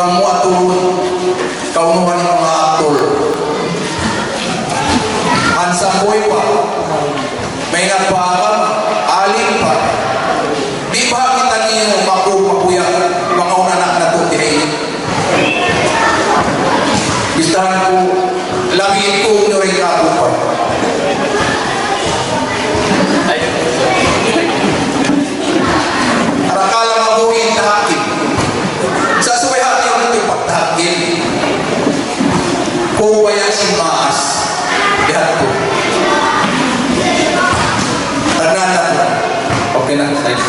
ibang mo atulun kaunuhan ng mga aktor ansamboy pa may nagpaakam alin pa di ba kita niyo makuya mga anak na ito dihil bistahan ko labihin ko nyo rin ako pa arakala mabuhin tahakin sa suway hati yung ito pagtahakin kung kaya si maas dihan ko tagnan na po okay na tayo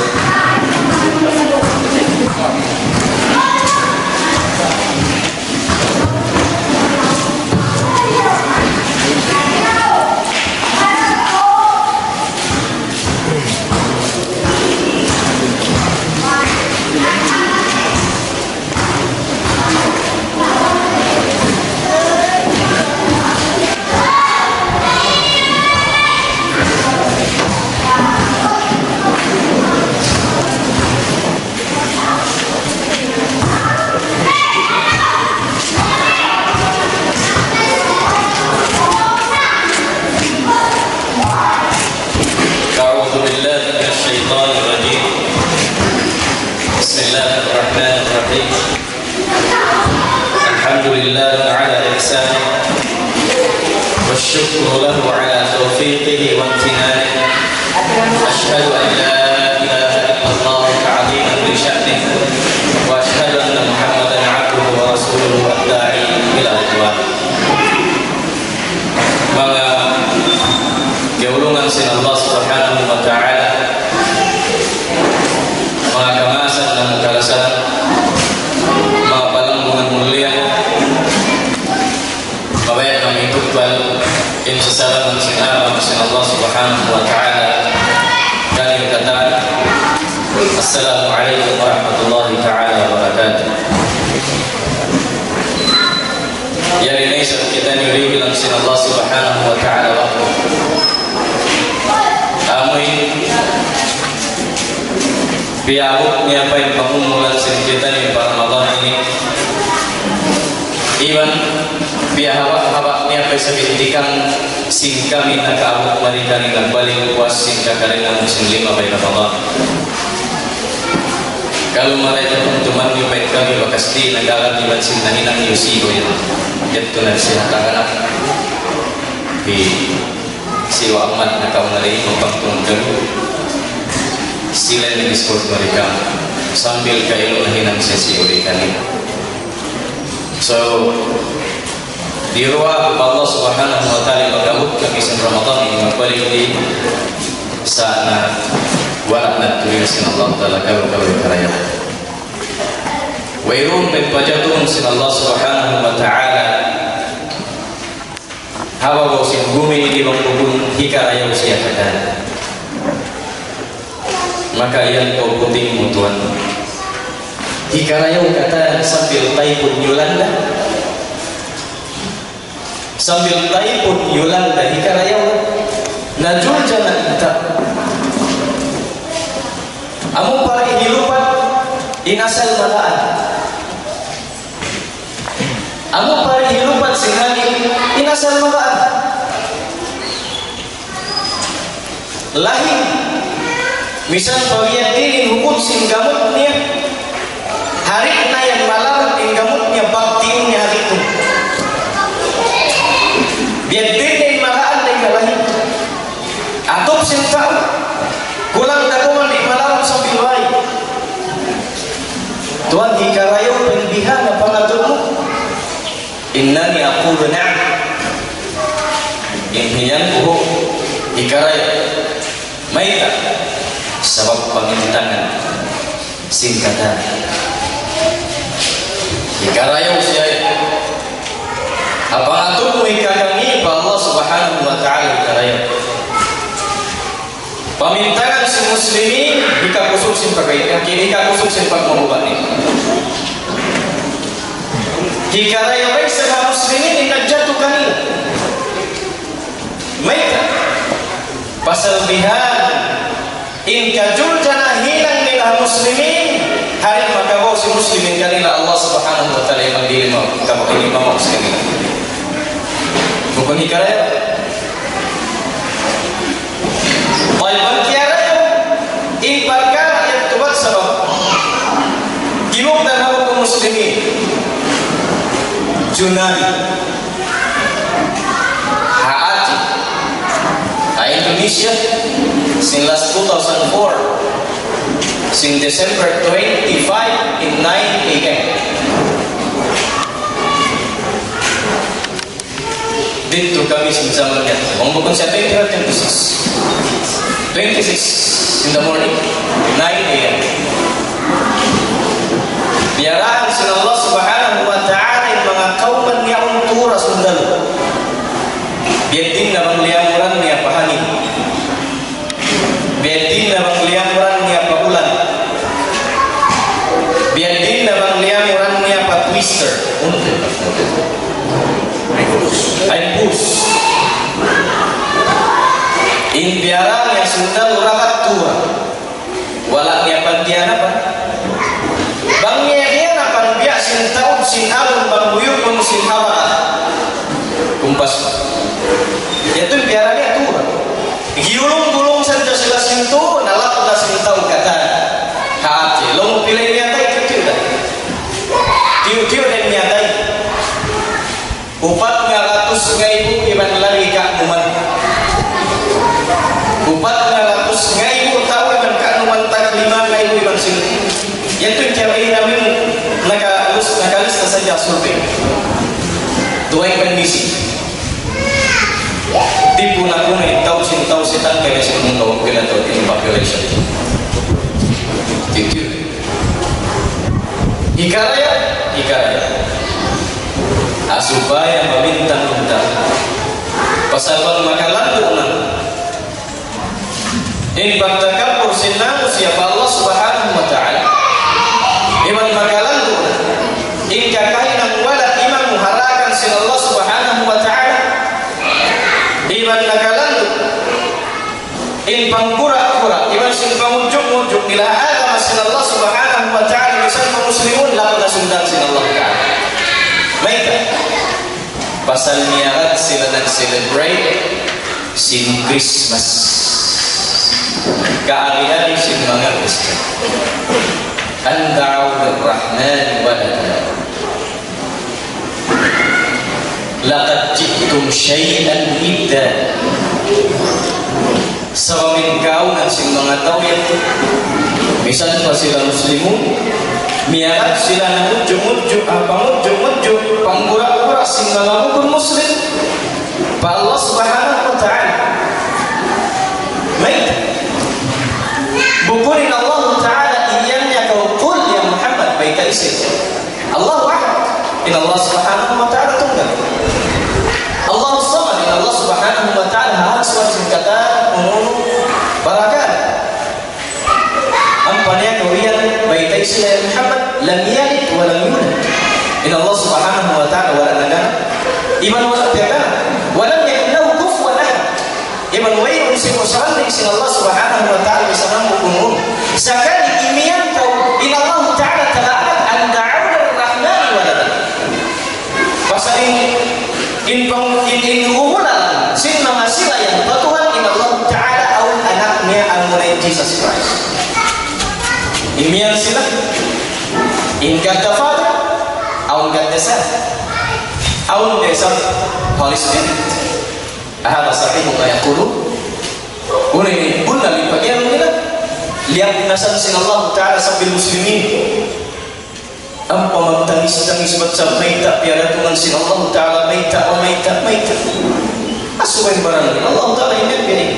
والشكر له على توفيقه وامتنانه أشهد أن لا إله إلا الله تعظيما لشأنه وأشهد أن محمدا عبده ورسوله الداعي إلى رضوانه mga kaulungan sin Allah Subhanahu wa Ta'ala mga kamasan ng kalasan mga palangmungan mulia mabaya kami tutbal insasalam sin Allah Subhanahu wa Ta'ala dan kata Assalamualaikum warahmatullahi ta'ala wabarakatuh. Ya ini kita nyuri bilang sin Allah Subhanahu wa Ta'ala waktu amin biabuknya apa yang pengumuman sin kita di Ramadan ini iman biahawak-hawaknya apa sebintikan sing kami nakabuk mereka dengan balik puas sing kakarena musim 5 bayi Ramadan. Kalau mereka teman-teman di baik kami bakasti negara di bansin nahinang yusigo itu jatuh nasi anak-anak di siwa amat nakau nari mempangtung dulu silen di discord mereka sambil kailo nahinang sesi ulikan itu. So di ruang Allah Subhanahu wa Ta'ala menggabut kebiasaan Ramadan ini kembali di sana warakna tulisin Allah Ta'ala kawin karaya wairun berpajatun sin Allah Subhanahu wa Ta'ala hawa bosin bumi di bangkubun hikaraya usia kata maka yang kau puting mutuan hikaraya kata sambil taipun yulanda sambil taipun yulanda hikaraya najul jana kita amu para hilupan inasal malaan amu para hilupan sinani inasal malaan lahir misal bagian diri hukum singgamutnya hari yang malam inggamutnya baktiunnya hari itu biar diri malaan dengan lahir atau sintau kulang dakungan di malam sambil baik Tuhan hikarayo penbihana pangaturmu innani aqulu na'am inhiyan buhu hikarayo maita sebab pengintangan singkatan hikarayo siya apa aturmu hikarangi pa Allah Subhanahu wa Ta'ala hikarayo pamintangan si muslimin jika khususin pakaian kini jika khususin pagmamubah ini jika raya baik sama muslimin ingat jatuh kami mereka pasal bihan in kajul jana hilang milah muslimin hari makabos si muslimin kanila Allah subhanahu wa ta'ala yang mandiri mo kapag mau sa kanila. Bukan hikaraya. Walaupun kiaraya in perkara yang tuat sabab gimok dan kaum muslimin Junani Haati Indonesia since last 2004 since December 25 in 9 a.m. Dito kami sa zamannya. Bukan siya 26 in the morning 9 a.m. Biaraan sila Allah subhanahu wa ta'ala yung mga kauman niya untura sundalo. Biar din na bang liyamuran niya pahangin. Biar din na bang liyamuran niya paulan. Biar din na bang liyamuran niya pa twister. Ay bus. In biaraan yang sundalo rakat tua. Walang niya pantiana pa. Bang niya pan biya sin taon sin alun bang buyuk pun sin hawa. Kumpas pa. Itu biaranya tua. Giulung-gulung saja sila sinto nalak na sintaw kata. Haati. Long pilih niya tayo tiu-tiu dah. Tiu-tiu dan niya tayo. 400,000 iban lari kak numan. 400,000 tahu iban kak numan tak 5,000 iban sini. Itu cewek namin nakalista saja survei. Dua iban misi. Tipu na kung tahu sitan kaya sinong kawag kinato in population. Tipu. Ikaraya. Supaya memintang-mintang pasal makalandu na in pagtakapur sinang siapa Allah subhanahu wa ta'ala iman makalandu na in kakainang wala iman muharakan sin Allah subhanahu wa ta'ala iman makalandu in pangkura-kura iman sin pangujuk-ujuk nila agama sin Allah subhanahu wa ta'ala misal muslimun lalu nasundan sin Allah ta'ala. Baik. Pasal niarat sila nag-celebrate sin Christmas. Kaari-ari sin mga Kristen. Anda'u lir-Rahman walada. Laqad ji'tum syai'an idda. Sa pamingkaunan sin mga tao yan. Misal pa sila muslimun. Miarap sila na mudyo-mudyo, panggura-gura sing mga mukun muslim pa Allah subhanahu wa ta'ala. Baik. Bukunin Allah ta'ala iyannya kau kul ya Muhammad baik isin. Allah wahad. In Allah subhanahu wa ta'ala tunggal. Allah samad. In Allah subhanahu wa ta'ala hal suatu kata umum barakat. Ampanya kalian baik isin ya Muhammad lam yalid wa lam yulad. In Allah subhanahu wa ta'ala wala nana iman wa ta'ala wa lam yakun lahu kufuwan ahad. Iman wa yusin musallim sin Allah subhanahu wa ta'ala bisanan hukum. Sakali imian kau in Allah ta'ala tala'at an da'u lir-Rahman walada. Pasal in umulan sin mga sila yang Tuhan in Allah ta'ala au anaknya al-Mulai Jesus Christ. Imian sila in kata Father أو قدسات أو قدسات Holy Spirit. هذا صحيح ما يقولون. قلنا للبقية مننا lihat nasan Allah Ta'ala sambil muslimin apa magtangis-tangis baca maita piala Tuhan sin Allah Ta'ala maita o maita asuhin barang Allah Ta'ala ini pilih.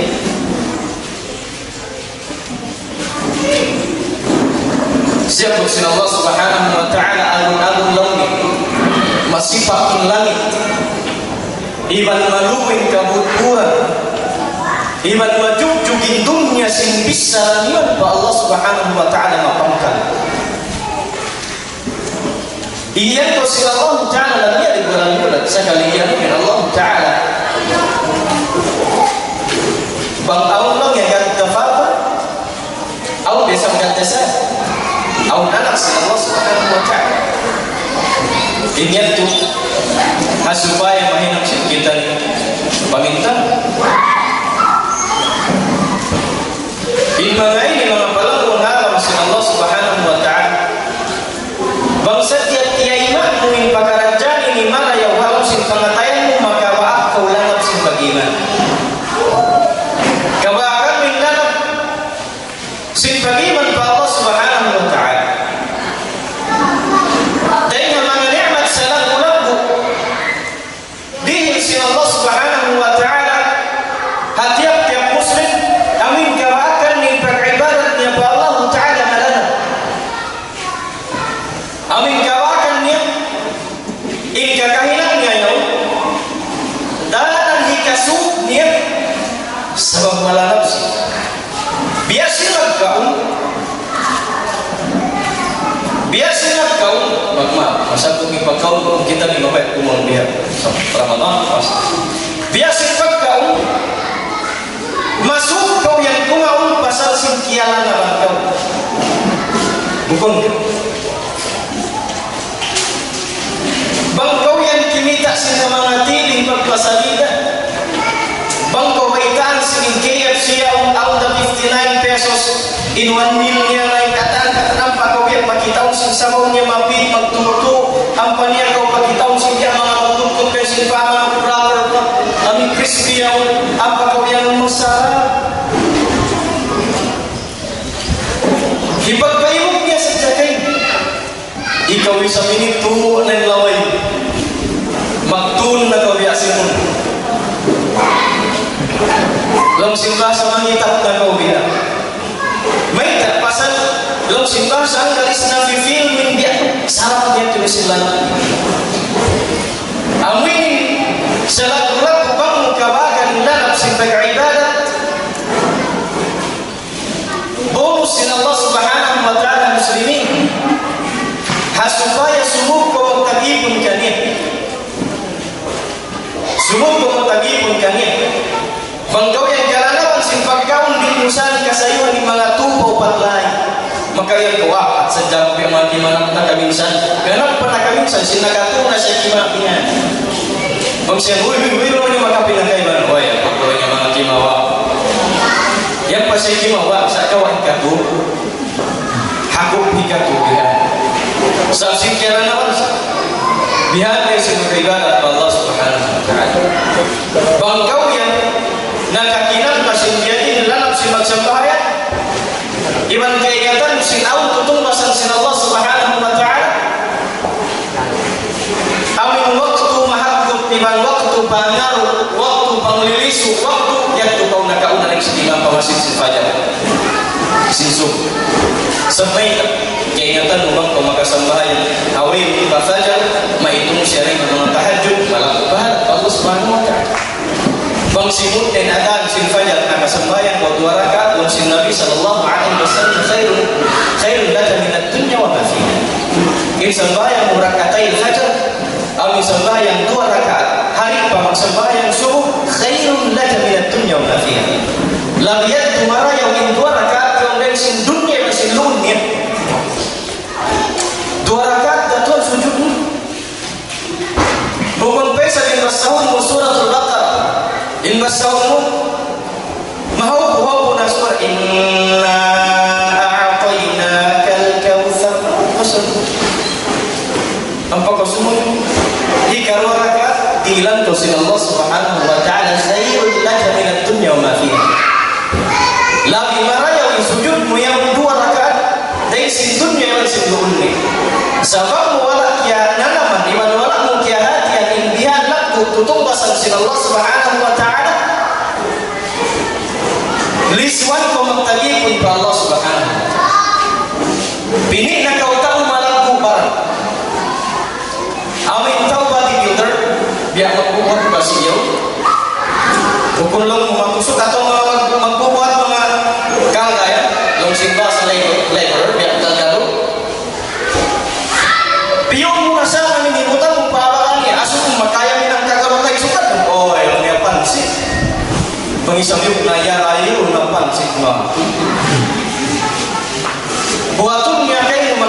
Siapa sin Allah Subhanahu wa ta'ala alun-alun launi masipakin langit iban maluwing kabuturan iban majugjugin dunya sin bisa niyan pa Allah Subhanahu wa ta'ala mapangkan iyan ko sin Allah Ta'ala lagi di bulan bulan sekalian min Allah Ta'ala bang Allah yang kata fata au desa kata saya au anak sa Allah subhanahu wa ta'ala. Ingat tu supaya mahinang kita paminta. Mga ini mga palang alam sa Allah subhanahu wa ta'ala. Bangsa tiap-tiap iman muing pagkarajaan ini mana yang walau sin pangatayan mo maka waak kaulanap sin bagiman. Kawakan minanap sin bagiman pa Allah subhanahu wa ta'ala. Dahil nga mga ni'mat sa lagu-lagu dihil sin Allah subhanahu wa ta'ala hatiap-tiap muslim amin kawakan ni pag-ibadat niya pa Allah ta'ala malana. Amin kawakan niya ikakahinan ngayon dan hikasuk niya sebab malalap siya. Biasilah kaum magma masa kung ipagkaun kung kita ni mabait kumong biya sa Ramadan pas biasilah kaum masuk kau yang kumaun pasal sinkialan na kau bukan bangkau yang kimita sinamangatili pagpasalida bangkau baitaan sinin KFC ang the 59 pesos in 1 meal niya na ikataan katanang kau yang pakitaon sin sabaw niya mapi magtumuto ang paniya kau pakitaon sin niya mga magtumuto kaya sin pama brother amin crispy ang kau yang masarap ipagpayong niya sa jakay ikaw isa minito ng laway magtun na kawiyasin mo lang simba sa mangitap na kawiya may tapasal lang simba sa ang galis na film dia sarap niya tulisilan amin sa lagulat bang kawagan lalap simba ibadat bonus sin Allah subhanahu wa ta'ala muslimin supaya sumuk ko magtagipon kanya banggaw yang jalanawan sin pagkaon di musan kasayuan ni mga tupaw patlay makayang gawa at sa jam yung mga kimanap na kaminsan ganap pa na kaminsan sinagatunan siya kimapinan pag siya huy naman yung mga pinagkaiban hoy ang pagkawin yung mga kimawa yan pa siya kimawa sa kawan kato hakop ni kato sa sikira naman bihan ay sinagkaiban at Allah subhanahu wa ta'ala bangkaw yan nakakinan pasindiyatin lanap si magsambahayan iban kaigatan sinaw tutumbasan sin Allah subhanahu wa ta'ala amin waktu mahagkot iban waktu pangaru waktu panglilisu waktu yaktu kau nakauna ng sinimang pamasin sin fajar sinsum sabay kaingatan mo bang kung makasambahayan awin iba fajar maitung siya rin mga tahajud malakubahal Allah subhanahu wa ta'ala bang simut dan adan sin fajar nakasambayan wa 2 rakaat wa sin Nabi sallallahu alaihi wasallam khairun laka min ad-dunya wa ma fiha in sambayan rakaatai fajar aw sambayan 2 rakaat hari pa magsambayan subuh khairun laka min ad-dunya wa ma fiha lam yad tumara yaw in 2 rakaat yung dan sin dunya wa sin lunya 2 rakaat datun sujud bukan pesa di masahun suratul Baqarah in masawmu mahu nasur inna a'tainakal kautsar apa kasumun hikaru rakaat dilan to sin Allah subhanahu wa ta'ala khairul laka min ad-dunya wa ma fiha labi maraya in sujud mu yang 2 rakaat dai sin dunya wa sin dunya sabab wala ya nanaman iman wala mu kiahati yang imbihan laku tutumbasan sin Allah subhanahu wa ta'ala liswan ko magtagipon pa Allah subhanahu wa ta'ala pinik na kautang malago parang amin tau ba di Peter biya magbubuhat pa siyo bukun lang makusok atau magbubuhat mga kalgaya long simba sa labor biya kalgalo piyong mo na sa amin ibutan mo paabaan niya aso kung makaya minang kagarotay sukat oh ayaw niya pansin pengisam yuk naya rayu nampan sigma buatun niya kayo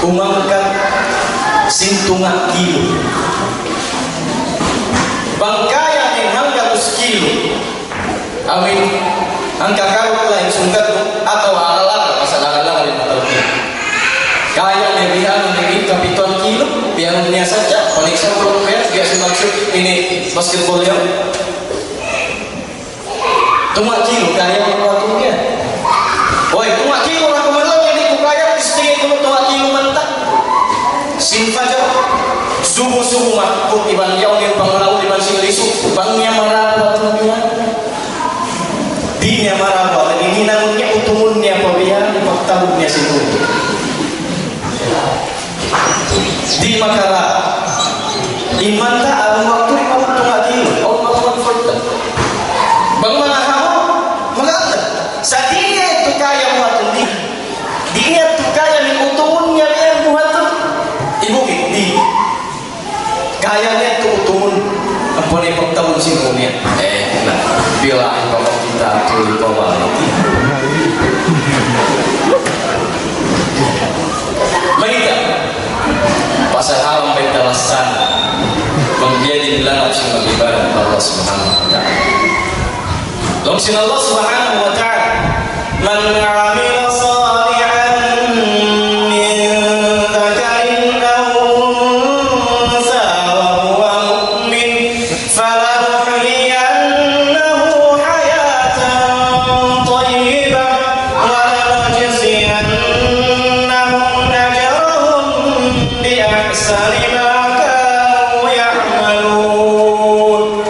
umangkat sintunga kilo bangkaya ng hanggang kilo amin ang kakarot lain sungkat atau alala pasal-alala rin matawin kaya may bihan ng kapiton kilo bihan niya saja paling sa pulong bihan biasa maksud ini basketball yun tunga kilo kaya waktu niya oi tunga kilo aku malam ini ku kaya istingin ko tunga kilo mantap sinfaja subuh-subuh makut iban yaw yung panglaw iban singalisu bangnya marabot niya di niya marabot ini namanya utumun niya pabihan pagtabog niya sinuto di makara imanta ang waktu ikaw tunga kilo o mag-comfort bang mga hamo maganda sa diya ito kaya mo di diya ito kaya ni utumun niya yan buhat ibukit di kaya niya ito utumun ang punay pagtawon sinunya nah bilain pa kita tuloy pa malaki Manita pasal alam baik dalasan menjadi dilarang sing beribadah Allah Subhanahu wa taala. Langsung Allah Subhanahu wa taala man 'amila shalihan min dzakarin aw unsa wa huwa mu'min falanuhyiyannahu hayatan thayyibah wa lanajziyannahum ajrahum bi ahsani ma kanu ya'malun.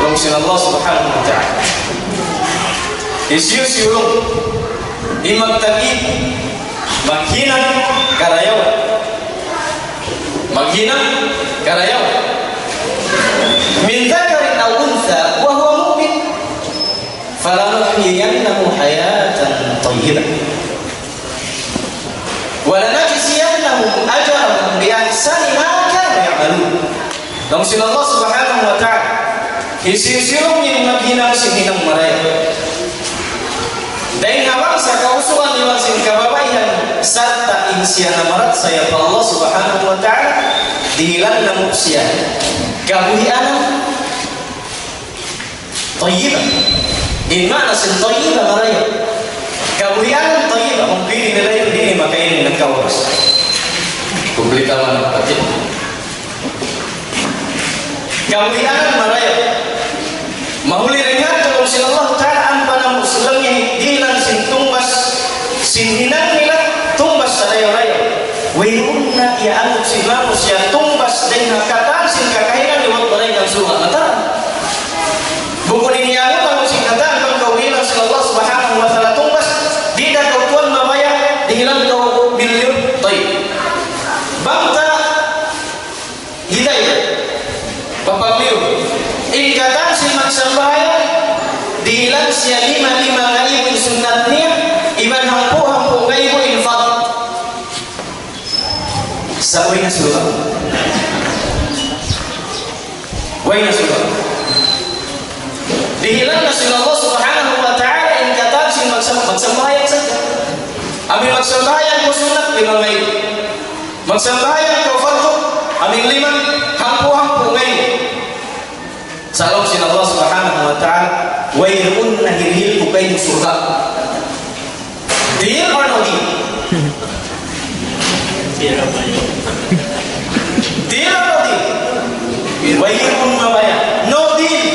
Langsung Allah Subhanahu wa taala isyusyurung imagtagib maghinang karayaw min dzakarin aw untha wa huwa mu'min falanuhyiyannahu hayatan thayyibah wa lanajziyannahum ajrahum bi ahsani ma kanu ya'malun. Langsung Allah Subhanahu wa taala isyusyurung yang maghinang sinhinang maraya dahil ngawang sa kausuhan nilang sin kababayan serta insiana marat saya Allah Subhanahu wa taala dihilang na muksya kabuhian tayyibah di mana sin tayyibah maraya kabuhian tayyibah kung pili nila yun hindi makainin ng kawaras kumplita man pati kabuhian maraya mahuli rin nga tulong sila Allah taala ang panamusulang hidilan sin tumbas sinhinan nila tumbas sa rayo-rayo wayun na iaangot si Mamos siya tumbas din nakatan sin kakahinan liwat balay ng sunga mata bukunin iaangot ang sin katan kang kawilan sila Allah Subhanahu wa ta'ala tumbas di na kautuan mamaya di ilang milyon tayo bangta hidayah papaliw ingkatan sin magsambahayan dihilang siya 5,000 sunat niya iban hampu ngayon infaq sa way na surah dihilang na sila Allah Subhanahu wa ta'ala ingkatan sin magsambahayan saja amin magsambahayan ko sunat 5 ngayon magsambahayan ko fardu amin 5 hampu ngayon salam sin Allah Subhanahu wa ta'ala wailun nahiril bukain surga deal or no deal? Deal or no deal? Wailun mamaya no deal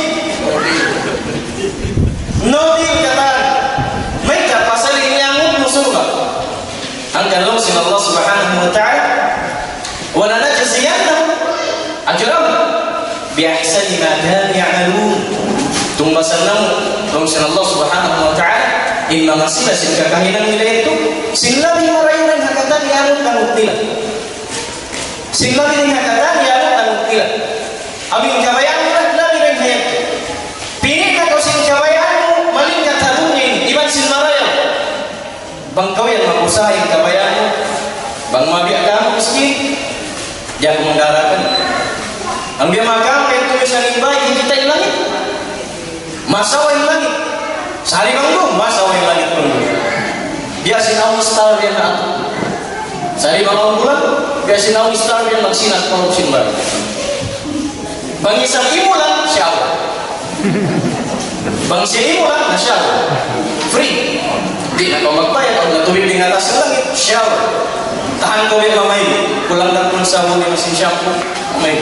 katakan may kapasaling niyangon mo surga ang kalong sin Allah Subhanahu wa ta'ala wala na jasiyannahum ajrahum biahsani ma kanu ya'malun tumbasan namu langsung Allah Subhanahu wa ta'ala inna masila sin kakahinan nila itu sinlabi marayunan hakatan yanun tangut nila sinlabi hakatan yanun tangut nila amin kabayan nila labi rin hayat pinik na ko sin kabayan mo maling katabunnya ini iban sin marayaw bang kau yang makusahin kabayan mo bang mabiak kamu miskin jangan menggarakan ang biya magkang kayo tuyo sa limbay kita yung langit masawa yung langit sari bang doon masawa yung langit pun dia sinawang star yan na Sa 5 bulan, kaya sinaw star yan magsinat pa ng simbar. Bang isang imo lang, shower. Bang siya imo lang, na shower. Free. Di na ka magbayad, o natubig din atas ng langit, shower. Tahan ko yung mamay, kulang na kung sabon yung masin shampoo, mamay.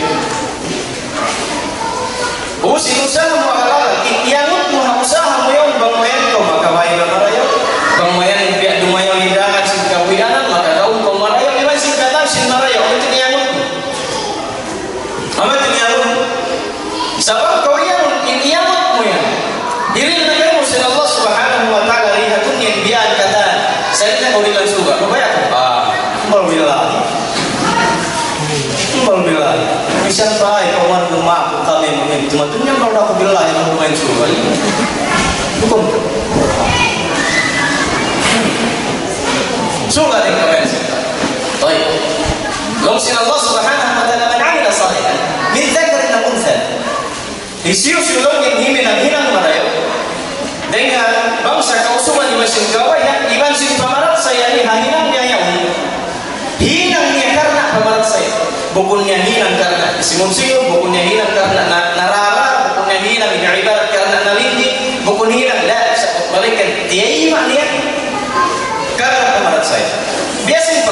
O sinusahan mo akala, iyangot mo na usahan mo yun, bang mayan ko, magkabayan na marayo. Bang mayan, biya dumayaw hindangan, sin kapuyanan, makadaon ko marayo, iman sin katang, sin marayo, ano tiniyangot mo? Ano tiniyangot mo? Sabang kau iyangot mo yan. Diri na kayo sa Allah subhanahu wa ta'ala, rihatun yan, biyaan kataan. Saya na kau nilang suga, ano ba yan? Malbilahi. Bisan ba ikaw man lumako kami mga tumatun niya ba ako bilahi ng lumayan sugal? Bukan. Sugal din kami. Baik. Lalu sin Allah subhanahu wa ta'ala man amila salihan min dhakarin aw untha. Isiusulong yang himinan hinang marayo. Dengan bangsa kausuman di mesin gawai yang iban sin pamarat saya ni hahinang niya yaun. Hinang niya karena pamarat saya. Bukunnya hinang karena simun-simun, bukunnya hinang karena narara, bukunnya hinang ibarat karena nalindi, bukun hinang dah balikan dia iman dia karena pemarat saya. Biasa in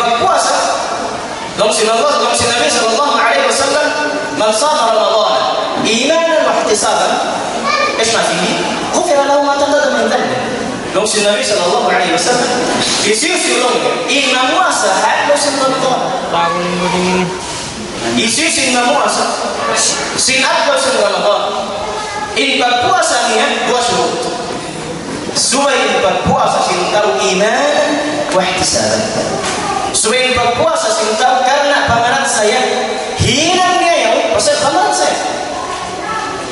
berpuasa. Lalu si Nabi sallallahu alaihi wasallam man shama Ramadan imanan wa ihtisaban ايش ما فيه؟ غفر له ما تقدم من ذنبه. لو si Nabi sallallahu alaihi wasallam isiusulong inamuasa hadlo sin Ramadan. Isiusin namuasa sin hadlo sin Ramadan. In berpuasa niya 2 syurut. Supaya berpuasa sin tahu iman wa ihtisaban. Supaya berpuasa sin tahu karena pamarat saya hilang dia ya pasal pamarat saya.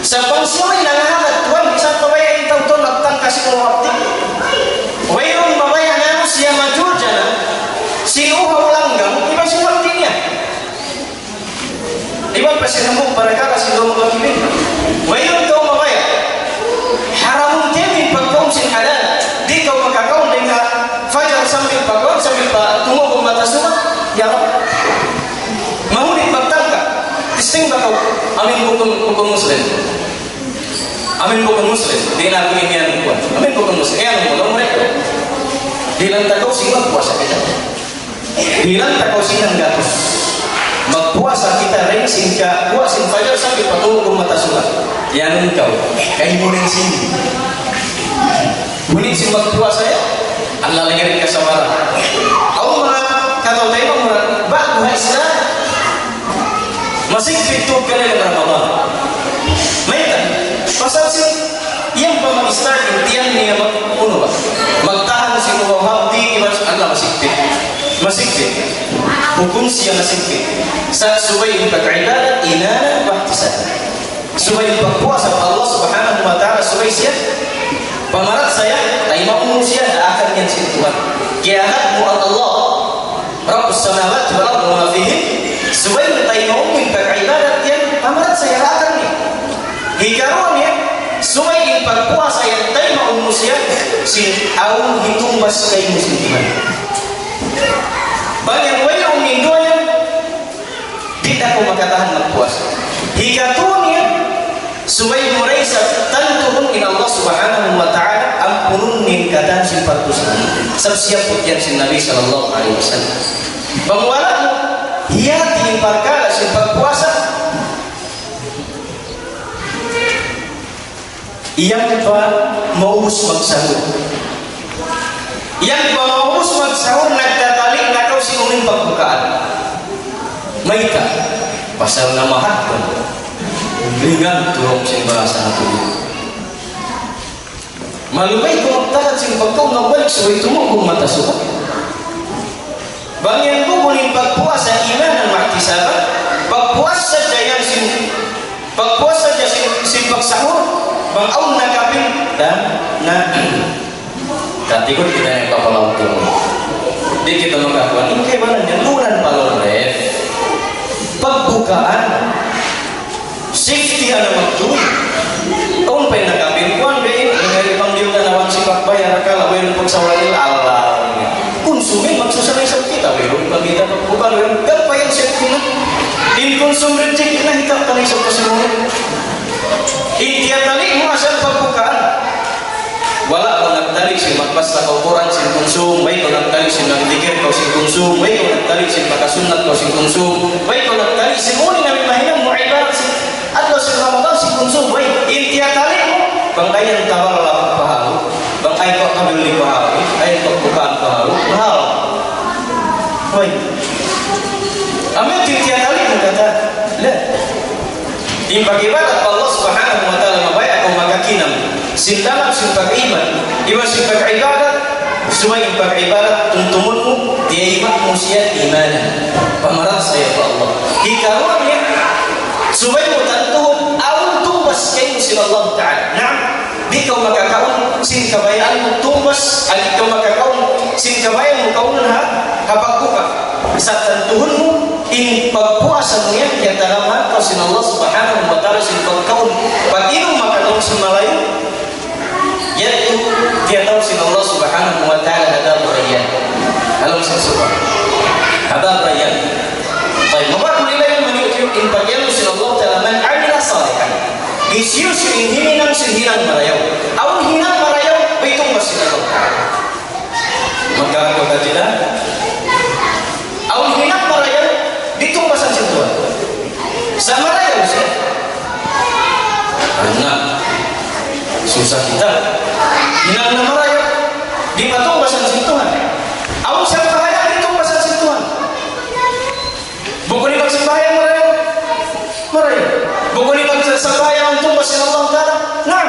Sabang siya nangahalat Tuhan bisa pabayaan tahu Tuhan matang kasih waktu. Wairun babaya na siya majurjana sinuha langgang iba si waktinya. Iba pa sinambung para kasi do magkibig. Wairun daw babaya haramun temin pagkaum sin halal di kau makakaum dengan fajar sambil pagkaum sambil tunggu mata sumat ya Rab mahunit magtangka isting ba kau amin bukan muslim amin bukan muslim di nabi ini yang kuat amin bukan muslim yang mulai mereka bilang tak kau simak puasa kita bilang tak kau sinang gatus magpuasa kita rin singka puasin fajar sambil patunggu mata sumat yang engkau kayak muning sini bunyi simak puasa ya Allah lengerin kesabaran au mga kataw tayo mga bago Islam masih fitug ka nila Ramadan may ka pasal si yang pamag-start intiyan niya uno ba magtahan si Muhammad di Allah masih fit hukum siya masih fit sa subay yung pag-ibadat inanan wa ihtisaban subay yung pagpuasa Allah subhanahu wa ta'ala subay siya pamarat saya ay manusia akan yang Tuhan kiahatmu Allah Rabbus samawati wal ardi wa ma fihi subay tay maumin pag-ibadat yan pamarat saya akan ni hikaron ya subay yung pagpuasa yan tay manusia sin awon hitumbas kay musliman banyak wayong minggu yan tidak ko makatahan magpuasa hikaron ya subay muraysa tantuhun ila Allah subhanahu wa ta'ala ampunun min katan sifat tusani siap pujian sin Nabi sallallahu alaihi wasallam bangwala hiyati perkara sifat puasa yang maus magsahur yang maus magsahur nagtatalik na kau sinunin pagbukaan maika pasal namahat ko ringan turong sing bahasa nato malumay kung magtakat sing pagkaw na balik so ito mo kung mata suka bangyan ko muling pagpuasa iman ang maktisaban pagpuasa dyan pagpuasa dyan sin pagsahur bang aun na kapin dan na katikot kita yang kapalaw ko di kita makakuan yung kaibanan yan ulan palon ref pagbukaan safety ana magtuloy. Taon pa yung nakapinkuan, ngayon pang diyo na nawang sipak bayar ka, lawa yung pagsawalil, Allah. Kung pagkaluan, gampayan siya kina. Inkonsum reject na hitap tanay sa pasunod. Intiyatali mo asal pagbukaan. Wala ko nagtalik si magbasta kau Quran sin konsum, may ko nagtalik sin nagdikir kau sin konsum, may ko nagtalik sin makasunat kau sin konsum, may ko nagtalik sin uni na mahinang mo ibarat sin adlaw sin Ramadan sin konsum, may intiyatali mo. Bangkayan tawar lapang pahalo, bangkay ko kabili pahalo, ay ko bukaan pahalo, mahal. Hoy. Amin intiyatali mo kata. Lah. Ibagibadat Allah Subhanahu wa taala mabaya ko makakinam. Sindalam sin pag-iman, iba sin pag-ibadat, sumay pag-ibadat tuntumun mo, dia iman mo siya imanan. Pamaras saya pa Allah. Ikaw niya, sumay mo tantuhon, awon tumbas kayo sin Allah Ta'ala. Naam, di ka makakaon sin kabayaan mo tumbas, at ikaw makakaon sin kabayaan mo kaunan ha, kapag buka. Sa tantuhon mo, in pagpuasan mo yan, kaya talaman kau sin Allah Subhanahu wa ta'ala sin pagkaon. Pag inom makakaon sin malayo, yaitu dia tahu sin Allah Subhanahu wa ta'ala hadab rayyan. Alam sin subhan. Hadab rayyan. Baik, mabakul ilahi maniutiu in bagian sin Allah ta'ala man amila salihan. Isius in hininang sin hinang marayaw. Awang hinang marayaw, baitong masin Allah ta'ala. Maka kau tidak awang hinang marayaw, ditong masan sin Tuhan. Sa marayaw siya. Anak susah kita hinang na maraya di patumbasan si Tuhan. Awang sa bahaya di tumbasan si Tuhan. Bukan di magsambahayan maraya. Bukan di magsambahayan tumbas si Allah Ta'ala. Nah,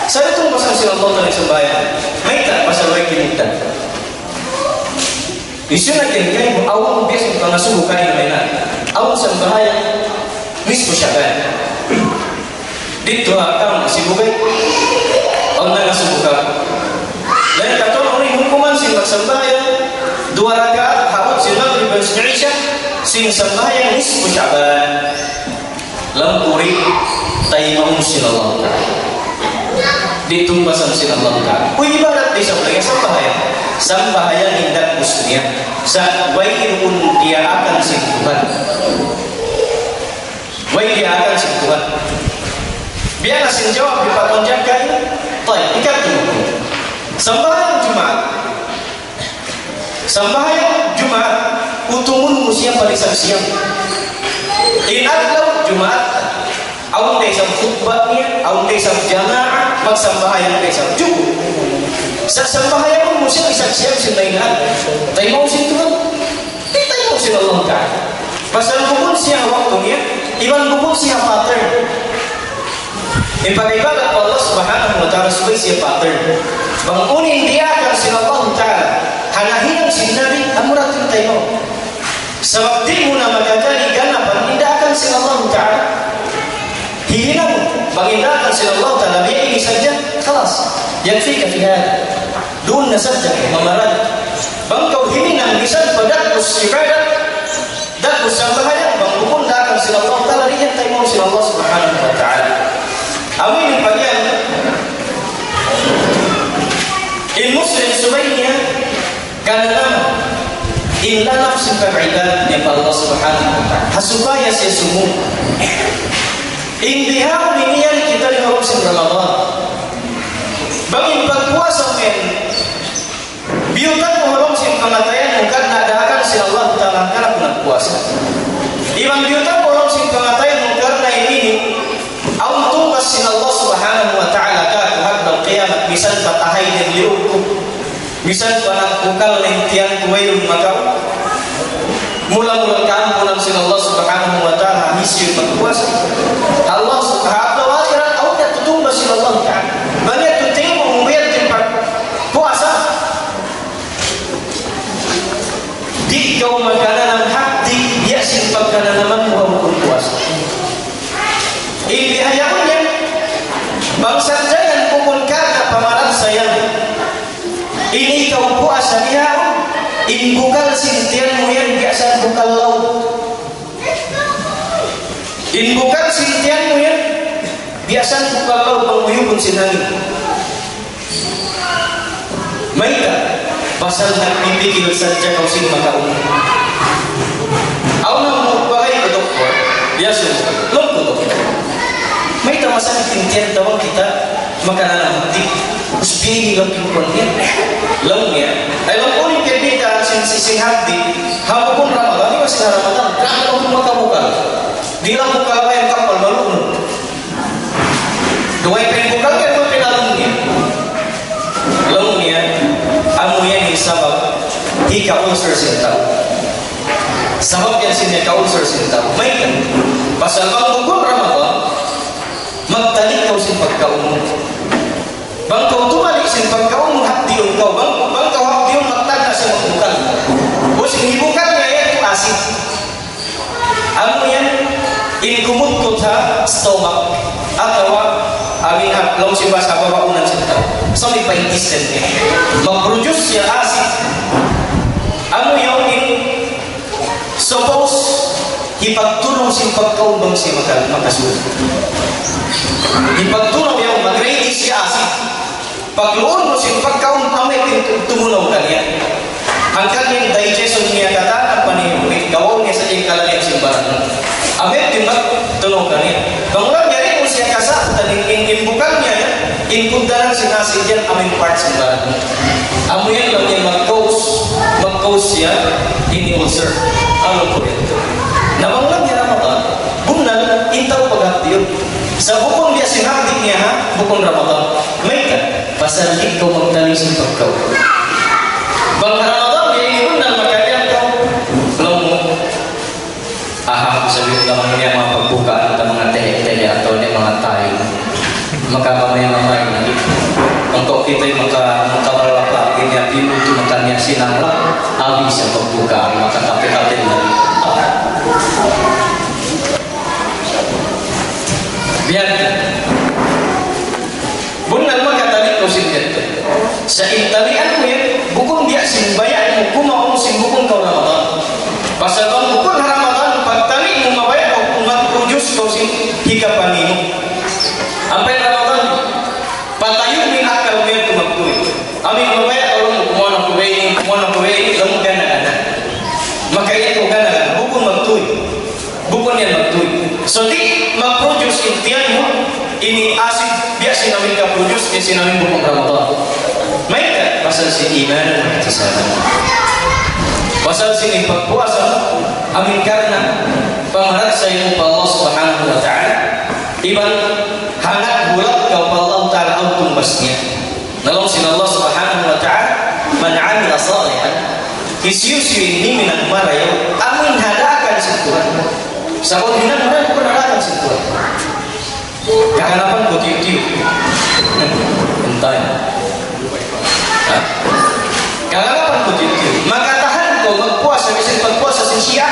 saya tumbasan si Allah Ta'ala sambahayan. Maita pasal way kinita. Isu na kinigay mo awang bias mo pangasubo kanin na mainan. Awang sambahayan mismo Syaban. Dito akang sibugay. Ang nangasubuka. Dan katong uri hukuman sin magsambahayan 2 rakaat hawat sin maghrib dan sin isya sin sambahayan nisfu Sya'ban. Lampuri taimahum sin Allah Ta'ala. Ditumbasan sin Allah Ta'ala. Ibarat di sambahayan sambahayan. Sambahayan hindak muslimnya. Sa wairun dia akan sin Tuhan. Wair dia akan sin Tuhan. Biarlah sin jawab di patonjak kain. Baik, ikat dulu. Sambahayan Jumat, utumun musia barisan siang. Inatlah Jumat, awang desam khutbahnya, awang desam jamaah, magsambahayan desam cukup. Sa sambahayan pun musia bisa siang sinainat. Tapi mau sin Tuhan, kita mau sin Allah kan. Pasal kubun siang waktunya, iban kubun siang pattern. Ibadat Allah Subhanahu wa ta'ala sebagai siya pattern. Bangunin dia akan sin Allah Ta'ala. Hanahinang sin Nabi amuratin tayo. Sebab di muna magagani ganapan hindi akan sin Allah Ta'ala. Hihinang bangindakan sin Allah Ta'ala. Biya ini saja kelas. Yakfi kafihan. Doon na saja mamarad. Bang kau hininang bisan padakus ibadat. Dakus sambahayan. Bang bukun akan sin Allah Ta'ala. Riyan tayo sin Allah Subhanahu wa Ta'ala. Amin bagian in muslim sebaiknya karena illa nafsin ka'ibadat ya Allah Subhanahu wa ta'ala supaya saya semua indihau niyan kita di musim Ramadan bangin berpuasa men biutan musim pengatayan bukan ada akan si Allah Ta'ala karena puasa iman biutan musim pengatayan karena ini awang tumbas sin Allah Subhanahu wa ta'ala ka tuhad ng kiamat bisan patahay ng liuko bisan panagkukal lentian kuwayong magaw mula-mula kaampunan sin Allah Subhanahu wa ta'ala hisyo magpuasa Allah Subhanahu wa ta'ala awang natutumbas sin Allah ta'ala banyak tutin mo umbayad din pagpuasa di ikaw magkana ng hakdi yasin pagkana naman mo ang puasa. Ibihayakunya bangsa jangan pukul karena pamaran sayang ini kau puasa dia ini bukan sintian muyan biasa bukan laut ini bukan sintian muyan biasa bukan laut penguyuhun sinangin Maita pasal nak mimpi saja kau sin maka Dia semua lengkap. May tamasan tintian tawang kita makanan hati. Usbi lang kinkonnya. Langnya. Ay lang uling kita sing hati. Hapon Ramadan ini masih Ramadan. Kalau buka. Di lang buka yang kapal balon. Dua yang buka kan mau penalungnya. Langnya amu yang sabab hika unsur sinta. Sabab yang sinnya ka unsur sinta. May kan pasal bang buka Ramadan magtalik kau sin pagkaon. Bang kau tumalik sin pagkaon mo hapdiyon kau. Bang kau hapdiyon magtag na sa magbukan. O sinibukan niya yan ito asin. Ano yan? Inkumot ko sa stomach. At amin law si basa babaunan sinta. So may pa-intestine niya. Mag-produce siya asin. Ano yung suppose ipagtulong sin pagkaon bang si makasunod. Ipagtulong yung mag-ready siya asin. Pagluon mo sin pagkaon amay tumunaw kanya. Ang kanyang digestion niya kata ang panimig gawon niya sa iyong kalalim simbaran. Amay timagtulong kanya. Pangulang niya rin kung siya kasa imbukan niya inpundaran sinasi diyan aming part simbaran. Amo yan lang niya mag-cause siya in ulcer. Ano po ito? Nabangulang niya Ramadan bunal intaw paghapdiyon. Sa bukong dia sinabdi niya ha, bukong Ramadan. May ka, pasal ikaw magtalisin pagkaw. Bang Ramadan, dia ini benar makanya kau belum aham sabihin naman niya mga pagbukaan at mga tehe-tehe atau niya mga tayo. Makamamaya-mamaya lagi. Untuk kita yung makamalapa, niya pinuto makanya sinangla, abis ang pagbukaan, makatapi-tapi lagi. Biar bunal makatalik ko singet sa intalian mo yan bukong dia sinbaya mo kumaong simbukong kau Ramadan pasal bang bukong Ramadan pagtalik mo mabaya o kung mag-produce kau sin hikapanin mo ampay Ramadan patayon min akal mo yan kumagtuloy amin mabaya kalau mo kumuha ng kuwain lamang gana-gana makaya ko gana-gana bukong magtuloy bukong yan magtuloy so di mag-produce intiyan mo ini asid biasa namin ka-produce kasi namin bukong Ramadan may ka pasal si iman at isanan pasal si pagpuasa amin karena pangarap sa iyo pa Allah subhanahu wa ta'ala iban hangat bulat kau pa Allah ta'ala ang tumbasnya nalong sin Allah subhanahu wa ta'ala man amila salihan isyusyu ini minang marayaw amin hadakan sentuhan sa kundinan mo ko nalakan sentuhan kakanapan ko tiyo-tiyo entay kakanapan ko tiyo-tiyo makatahan ko magpuasa misin pagpuasa sin siya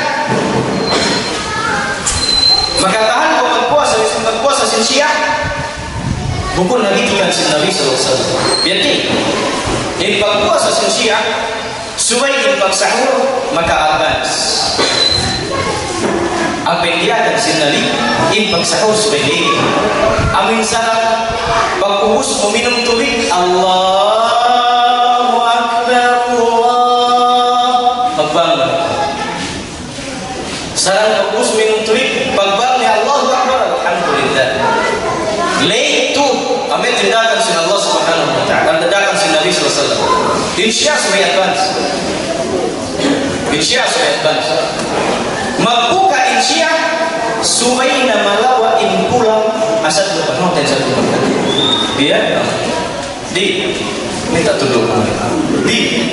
makatahan ko magpuasa misin pagpuasa sin siya bukun nagitikan sin Nabi SAW biarti in pagpuasa sin siya subay in pagsahur maka-advance ang pendiakan sinali in pagsahur subay amin sana pag-ubus uminom tubig Allahu Akbar Allah pagbangon sarang pag-ubus uminom tubig pagbangon ni Allahu Akbar alhamdulillah late to amin tindakan sin Allah subhanahu wa ta'ala tindakan sin Nabi SAW insya subay advance magbuka insya subay na malawa in pulang asal lupa noten sa lupa dia di minta tuduk di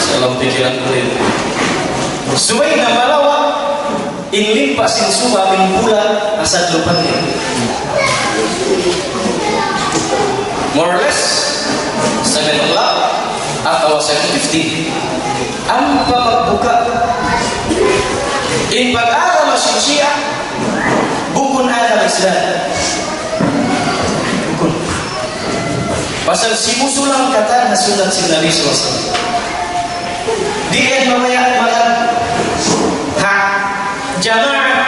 salam pikiran kulit subay na malawa in limpas in suba in pulang asal lupa niya more or less 7 o'clock atau 7:15 ang pagbuka in pag-agama siya bukun agama Islam bukun pasal si musulang kata na sunat si Nabi SAW di mamaya ha jamaah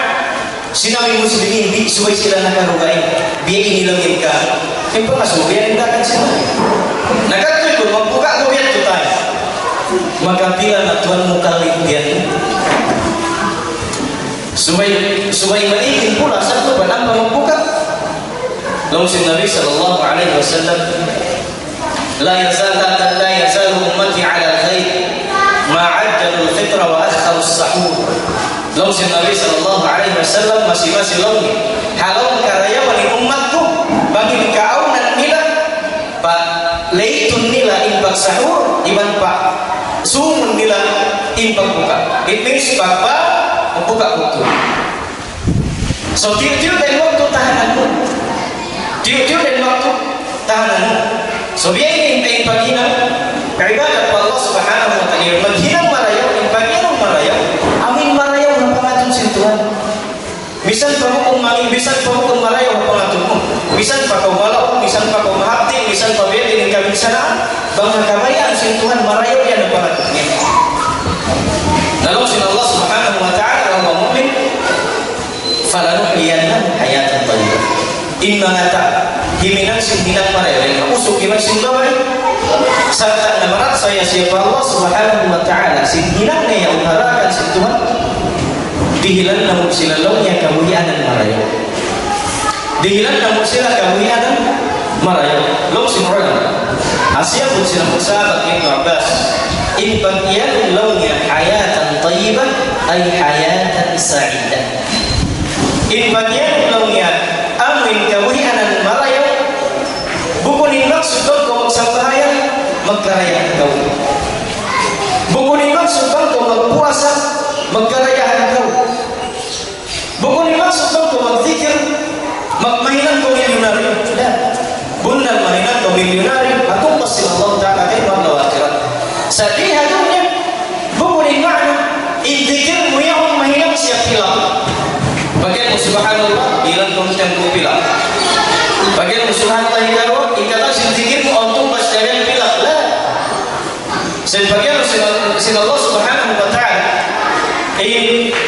sinami muslimin di suway sila nakarugain biya inilangin ka yung pangaso biya indakan sila nagkatuloy ko magbuka ko biya ito tayo maka bila na Tuhan mo kaligyan Subay malikin pula satu badan pembuka. Lalu si Nabi sallallahu alaihi wasallam la yazalu ummati ala khair ma ajjalu al-fitra wa akharu as-sahur. Lalu si Nabi sallallahu alaihi wasallam masih launi halau karaya wali umatku bagi kaunan nila pak leitun nila impak sahur iban pak sumun nila impak buka. It means papa membuka waktu. So tiup-tiup dari waktu tahananmu. Tiup-tiup dari waktu tahananmu. So biar ini pagina kaibadat Allah Subhanahu wa taala maghinang marayaw paginang marayaw amin marayaw ng pangatong sintuhan. Bisan pa mo kung marayaw ng pangatong mo. Bisan pa kung malaw, bisan pa kung mahapting, bisan pa biya din kami sanaan. Bang kabayan sintuhan marayaw yan ang pangatong niya. Lalu sin Allah Subhanahu wa taala wa mu'min falanuhyiyannahu hayatan thayyibah. In mangata himinan sintinang marayaw usuk iman sintuhan serta namarat saya siapa Allah Subhanahu wa taala sintinang na yang uharakan sintuhan dihilan namun silalongnya kamuhianan marayaw. Dihilan namun sila kamuhianan marayaw. Lalu sin Asia pun sinang sahabat Ibnu Abbas in bagian launya hayatan tayyibah ay hayatan sa'idah. In bagian launya amin kawihanan marayaw bukunin maksud kau magsambahaya magkarayahan kau. Bukunin maksud kau magpuasa magkarayahan kau. Bukunin maksud kau magzikir magmahinan kau milyonaryo. Bunal mahinan kau milyonaryo atau pasti Allah Ta'ala kay wal akhirat. Sadiha dunia bukunin makna intikir muyahum mahinam siap hilang. Bagian subhanallah bilang kemudian ku bilang. Bagian subhanallah hidaro ikatan sintikir mu untuk pasdayan bilang lah. Sebagian sin Allah Subhanahu wa taala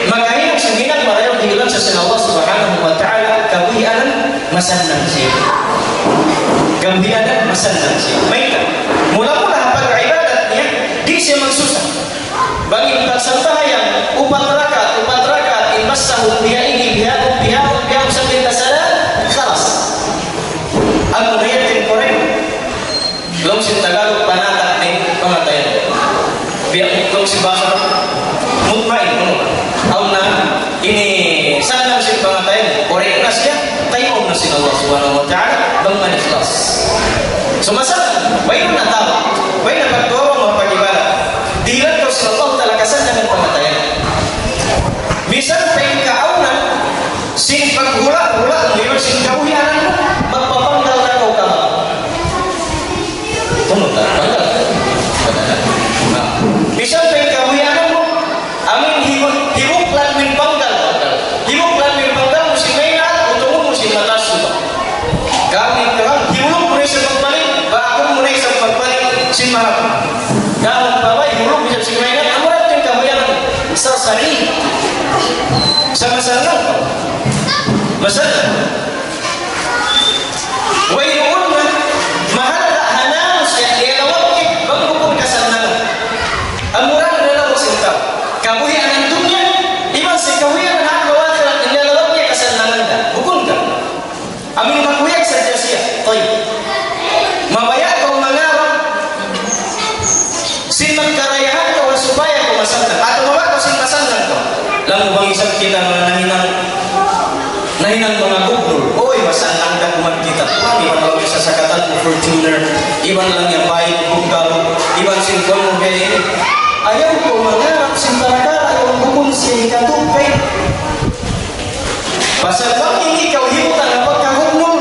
makahin singinan marayaw dihilang sa sin Allah Subhanahu wa taala kawihanan masanang siya. Kawihanan masanang siya. Baiklah. Mula-mula hafal ibadatnya di siya magsusah. Bagi pagsambahayang upat rakaat imasahum bihaini bihahum sambil kasalan khalas. Ang niyatin korek long sin Tagalog panatak ni pangatayan. Biya long sin bahasa mutmain aw na ini sana sin pangatayan korek na siya tayo na sin Allah Subhanahu wa taala bang manikhlas. So masalah baik na tawa baik na pagtuwa mapag-ibadat dilan ko sa Allah Ta'ala kasan ng pangatayan. Bisan pa'y kaunan sin paghula-hula ngayon sin kawihanan magpapanggal na kau kama. Tunod na panggal. Bisan pa'y kawihanan mo amin hibuklan min panggal. Hibuklan min panggal mo si Maynard untuk mo si Matas. Kami terang hibulong mo rin sa pagbalik bakong mo rin sa pagbalik sin mahal. Kalau bawa hibulong bisa si Maynard amurat yung kawihanan sasari sama-sama masalah wa yaqulna mahal hanam syadiyalawat bagukun kasanana amuran dalam sinta kawihanan dunia iman si kawihanan hak bawakhirat indalawatnya kasanana bukan kan amin makuyak saja sia tayyib mabaya kau mengarap sin magkarayahan kau supaya kau masandan atau mabak kau sin masandan kau lalu bang isang kita nahinang mga gubnul oy masandan ka kuman kita Tuhan iban lang yung sasakatan mo Fortuner iban lang yung baik bungkalo iban sinkon mo gaya ayaw ko mangarap sintarakala ayaw bukong siya ikatupay pasal bang hindi ikaw himutan na pagkagubnul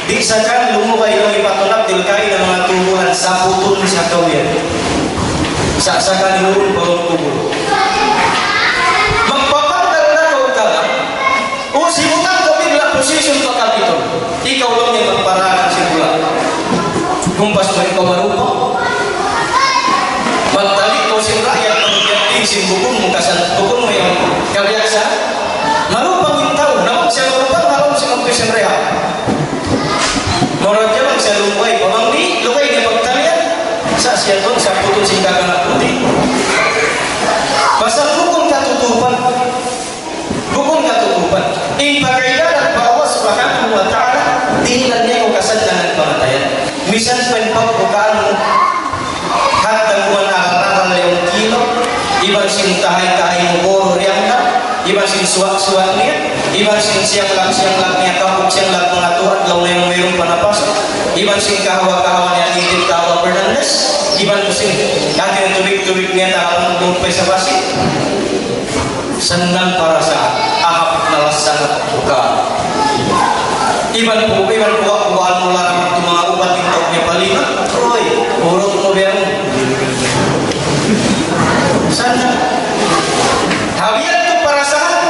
di sakan lumubay lang ipatunap dilkay ng mga tubuhan sa putun sa kawyan saksakan nurun balong tubuh sibukan kau bila posisi untuk kapitol ikaw lang yung magparahan simula kumpas mo ikaw marupa magtalik kau sin rakyat magbiyating sin bukun mo bukun mo yung kabiaksa marupa yung tao naman siya marupa halong siya magpisin reha morot siya lang siya lumay pamangli lukay niya pagtalian sa siya doon sa putun sin kakanak putih pasal bukun katutupan Misan pagbukaan mo, hatag mo na aral yung kilo, iban sin tahay-tahay mo boro riyang na, iban sin suwak-suwak niya, iban sin siyang lak niya, kapag siyang lak mga tuhat, law na yung mayroong panapasok, iban sin kahawa-kahawa niya, Edith Kawa Fernandez, iban ko sin, natin tubig-tubig niya, takang magdumpay sa basi. Senang para sa ahap na lasang at bukaan. Iban po bukaan mo lang ito mga ubat yung taon niya palima. Oy, urot mo ba mo? Sana. Habiyan ko para saan?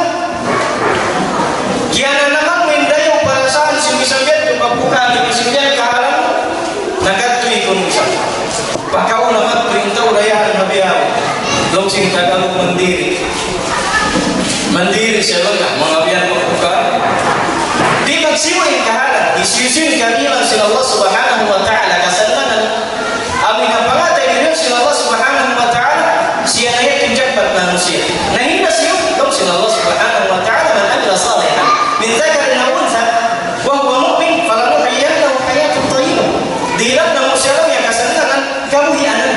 Kaya na naman mendayo para saan sumisagyan yung pagbukaan yung sumisagyan kahalan mo. Nagatuloy ko nung isa. Pagkao naman perintaw rayahan habiyan. Longsing tagalog mandiri. Mandiri siya lang mga biyan pagbukaan. Di magsiwin kahalan, isyusin kanilang sila Allah subhanahu wa ta'ala kasalanan. Amin ang pangatay nila sila Allah subhanahu wa ta'ala, siya na yakin jabat na siya. Nahina siya, ikaw sila Allah subhanahu wa ta'ala, man amila salihan. Min zakarin na unsa, wa huwa mu'min, falanuhayyan na hayatun tayyibah. Dilat na mo siya lang yung kasalanan, kawihanan.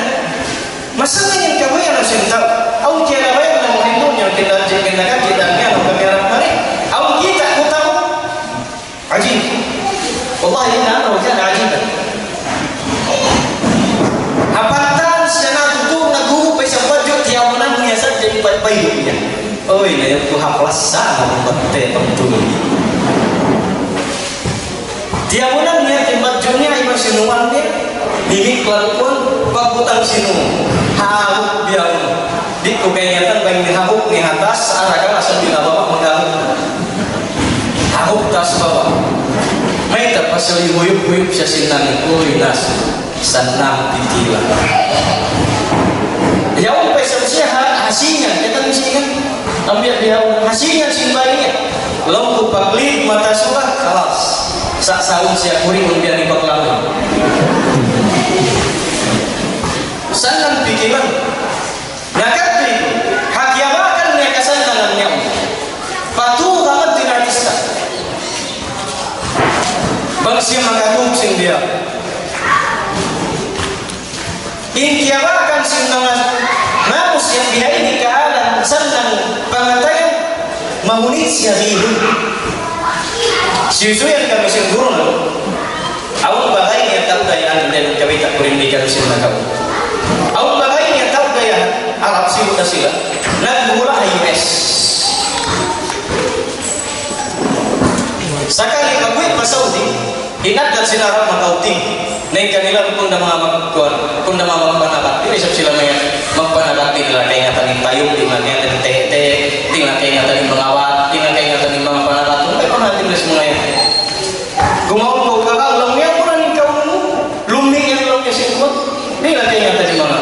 Masalan yung kawihanan siya tao. Aw kaya na bayan na mo hindi niya, kinagagit kita niya, ang kamerang pa rin. Aw kita, kutaw. عجيب والله إن أمره كان عجيبا apatan siya natutunan na guru pa isang badyo tiyamunan niya sa dyan payo niya oy na yung tuhaplas sa ang bante pagtuloy tiyamunan niya yung badyo niya ibang sinuwan niya hihiklan pun pagbutang sinu hahuk biya di ko kanyatan bayi hahuk ni atas arakan asal binabawa menggahuk hahuk tas bawah may tapos yung huyup-huyup siya sinangin uy nas sanang titila yaw pa isang siya hasingan kita hasingan ambil dia hasingan simbalinya lompo paklid mata surat kalas sak sahun siya kuring biar di paklaman sanang pikiran nakat itu hakiamakan niya kasanangan niya patuh banget dinarista bangsi makatungsing dia inkiawakan sing mga namus yang dia ini keadaan sanang pangatayan mahunit siya hidup siyusuyan kami sing guru na awang bagay niya tao daya dan kami tak kurindikan sila na kau awang bagay niya tao daya Arab siya na sila nagmula ay US sakali pagwit pa Saudi hinagdat sila Arab makauting na yung kanila kung na mga magpanabat inisap sila may magpanabat di nila kaya nga taning tayong di nila kaya nga tete di nila kaya nga taning mangawat di nila kaya nga taning mga panabat ay panatin nila mga yan gumawa ko kakaulang niya mo na ning kawan mo luming yan lang niya sinuot di nila kaya nga taning mga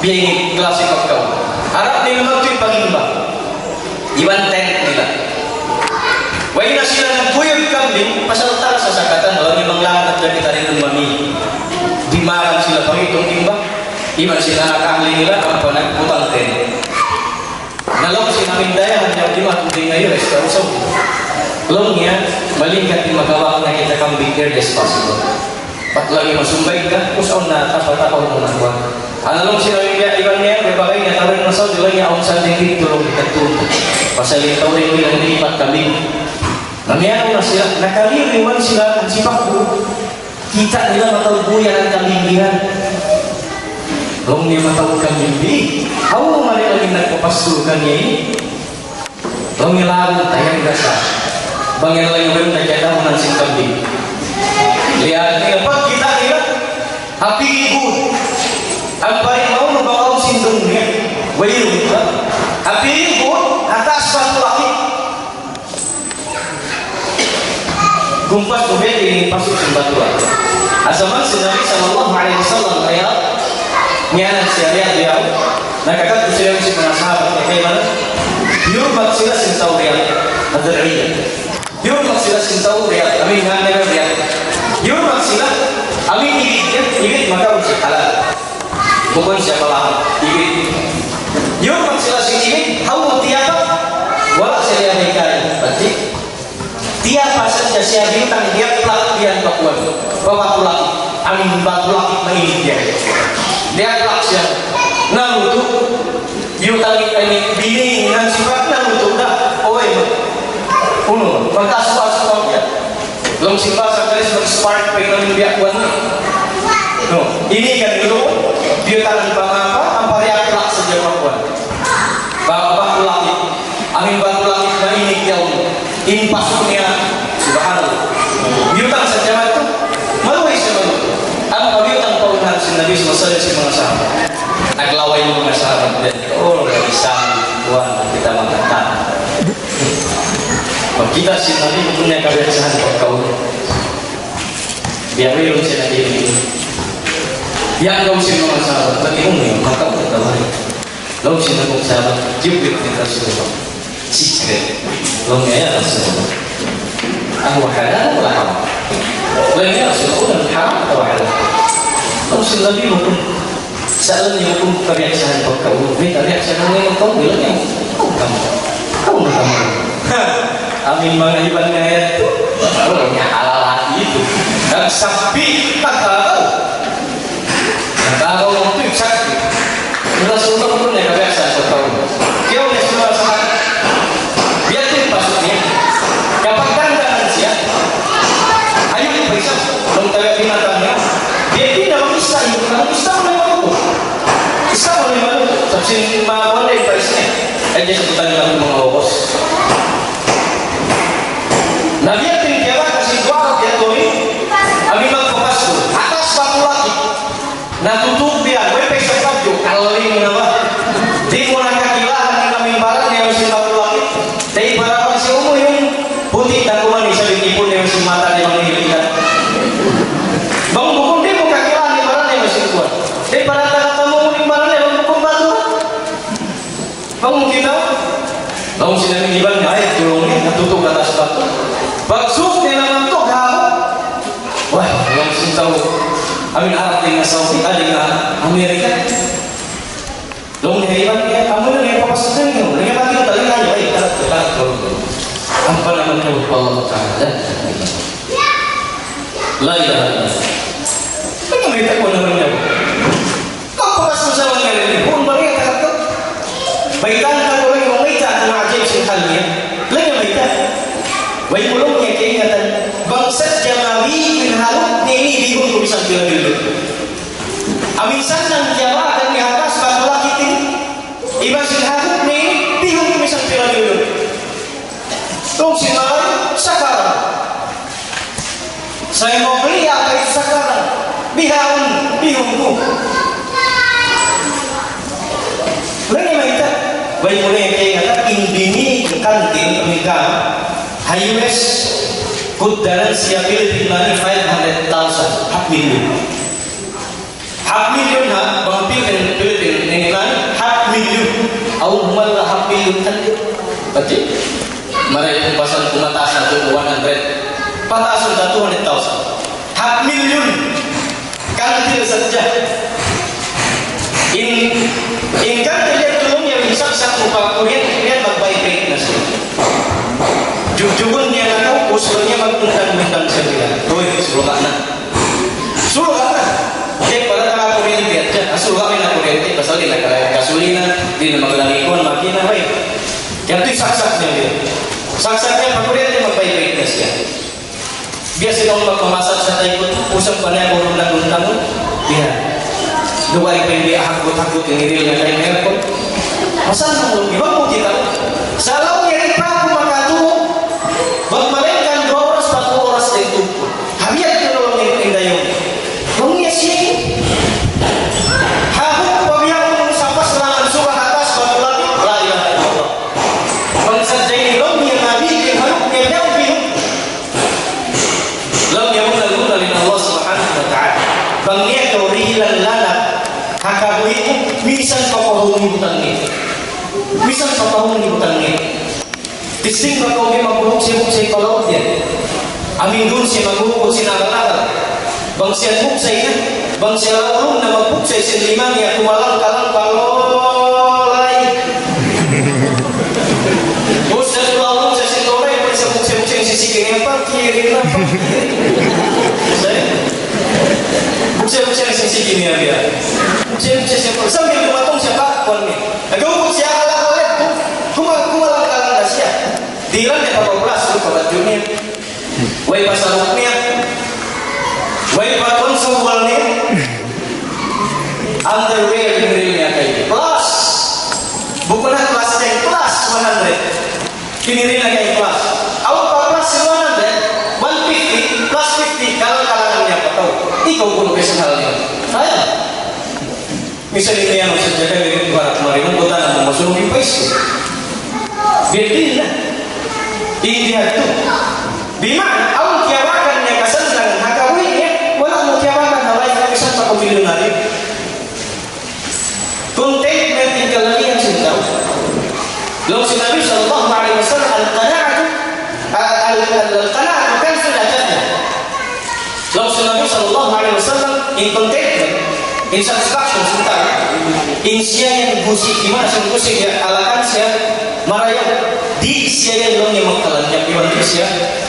biyaying klase pagkaw harap nila magtu'y pag-imba iban tent nila way na sila nagpuyog kambing pasaltara sa sakatan walang ibang lahat at kita rin mami di marang sila pangitong timba iban sila nakahli nila ang panagputang ten nalaw sila mindayahan niya di matuloy ngayon restaurasyon long niya malingkat di magawa na kita kambing here as possible pat lagi masumbay ka usaw na tapatapaw mo na kuwan analong sila iban niya may bagay niya tawin masaw di lang niya ang sanding tulong ikatun pasalin tawin nilang nilipat kambing namiyaw na sila, nakaliriwan sila ang sipakbo kita nila matawbuyan ang kalimbihan kung niya matawag kalimbi how mo marilagin nagpapastukan niya ini kung nilago tayang gasa bangin lang yung nagyadaw ng singkambing lihat niya pag kita nila happy good ang parimaw na bakaw sindong niya wayo ito happy good atas bang laki kumpas kubel ini pasuk sembatuan. Asaman Nabi sallallahu alaihi wasallam ayat nyanan syariat dia. Nakakat usiran si mga sahabat bagaimana? Yurmat sila sintaw riyad ad-dir'iyah. Yurmat sila sintaw riyad amin hanera riyad. Yurmat sila amin igit maka usi halal. Bukan siapa lah igit. Yurmat sila si igit hawu tiapa wala sila nikah. Berarti tiap pasal jasa bintang dia pelatihan pakuan bapak laki aming batu lakit mainit dia. Dia laksa naluto. Yutangit ini bini nang sifat naluto dah. Oi, uno magkasuwa-suwa dia. Long sifat sa kalis mag-spark pa yung biakwan na. No, ini kan dulu dia tangan apa ang pariak laksa dia pakuan. Batu lakit, aming batu lakit mainit dia. Impasuknya subhanallah. Yutang sa zaman itu maluway siya maluto. Ang pabiyutang paunahan si Nabi sallallahu si mga sahabat. Naglaway yung mga sahabat din. Oh, isang buwan kita magkatan. Pag kita si Nabi punya kebiasaan pagkaun. Biar mayroon siya na din. Yang daw si mga sahabat, bagi yung makaw at tawari. Daw si mga sahabat, jibit ni Rasulullah. Secret. Daw niya Rasulullah. Ang wahala wala haram. Lain ya Rasulullah haram atau halal. Daw si Nabi mo pun saan niyo pun kebiasaan pagkaun. May kebiasaan ngayon kau bilang yang kau na kamu. Amin mga iban ngayon itu. Orangnya halal itu. Dan sapi tak tahu. Kalau waktu itu sakit, Rasulullah pun yang kebiasaan bertahu. Kau ni semua sangat biar tu pasutnya. Kapan kan siap? Ayo periksa. Belum tahu binatangnya. Dia tidak bisa itu. Kalau bisa memang itu. Bisa memang itu. Tapi mahu dia periksa. Aja sebutan yang mengawos. Nabi yang tinggal kasih dua dia tu ni. Abi mengfokus atas batu lagi. Nah tutup dia, gue pesek baju kali apa? Di mana kakilah di kami barat yang mesti batu lagi. Dari barat masih umum yang putih dan kuman bisa ditipu yang mesti mata dia menghilangkan. Bang bukan dia bukan kakilah di barat yang mesti kuat. Dari barat kata kamu di barat yang bukan batu. Bang mungkin tahu? Bang sini di barat ayat turunnya tutup atas batu. Baksud dia nama tu kau. Wah, yang mesti tahu. Amin Arab dengan Saudi dengan Amerika. Dong hebat ya, kamu yang papaskan ni, dengan bagi kita lagi aja, baik kalau apa namanya Allah Taala. La ilaha illallah. Apa mereka pun namanya? Kau papaskan sama ni, pun balik kata. Baikan kalau lagi orang itu akan ajib sekali. Lagi baikkan. Baik belum yang keingatan bangsa Jamawi bin Harun ini bingung bisa bilang dulu. Amin sanang Jawa dan di atas batu lagi ini. Ibn bin Harun ini bingung bisa bilang dulu. Tung si Malay sekarang. Saya mau beli apa itu sekarang? Bingungku. Lagi macam baik mulai yang keingatan indini kantin pernikahan. Hayues kudaran siapil dimani 500,000 half million ha bang Pilipin ini kan half million au malah half million kan betul mereka pasal pematasan tu 100 patasan 200,000 half million kan tidak saja in kan tidak turun yang bisa satu pakulian dia berbaik-baik nasi. Jujubun dia nak tahu usulnya magtungtang-tungtang siya bilang. Tuh, suruh ka na. Suruh ka na. Jadi pada tengah kuryente aja. Suruh kami na kuryente. Pasal di nakalayan gasolina. Di na maglalikon, makina, baik. Yang itu saksak niya dia. Saksaknya pag kuryente magbaik-baik na siya. Biasa nung magmamasak sa tayo, usap pa niya kung tuntang-tuntang. Dia. Luway pa yung hakot-hakot yung niril na kayong airport. Masang mo, iba mo kita. Sa alaw niya rin pa ako makatuho. Magmalengkan 2 oras, 4 oras na ito. Habiyat ka naman yung tindayo. Kung yes yun. Hahok pabiyang mong sapas na ang suka atas, batulati, raya na ito. Pagsadyay ni Lom, niya nabi, yung halok niya niya, ubihok. Lom niya mong nalunal ni Allah subhanahu wa ta'ala. Bang niya kaurihilan lanap, kakabuhin mo, minsan papahong ibutang niya. Minsan papahong ibutang niya. Disting ba kau may magbulok siya palaot yan? Amin dun siya magbulok siya nakakal. Bang siya buksay na. Bang siya ulong na magbuksay siya limang niya. Kumalang kalang palolay. Bus siya tulawang siya siya tolay. Pwede siya buksay siya siya siya. Kaya pa, kiri na pa. Saya. Usia-usia na sisigi niya biya. Usia-usia siya po. Sambil lumatong siya pa, kuwan niya. Nagawag siya alak-alak. Kumalang ka lang na siya. Di lang niya papaplas, pabadyo niya. Way pa salok niya. Way pa konsumwal niya. Underwear yung rin niya kayo. Plus! Buko na plus 10, plus 100. Kinirin na kayo plus. Awag pa plus 100, 150, plus 50, kalang-kalangan niya pa to. Ikaw kuno kayo sa hal niya. Ayan. Misalnya niya ang sadya kayo, para kumarimong ko na masunong yung paiso. Berdil na. Hindi hagto. Bima, ang kiyawakan niya kasanlang hakawin niya, wala mo kiyawakan na lain kami sa pagpapilyo natin. Contentment in kalalihan sintaw. Lalu si Nabi sallallahu alaihi wasallam al-qana'atu kanzul jannah. Lalu si Nabi sallallahu alaihi wasallam in contentment, in satisfaction sintaw. In siya yang gusik, gimana sih gusik ya? Alakan siya maraya. Di siya yang long yang magkalannya, iwan di siya.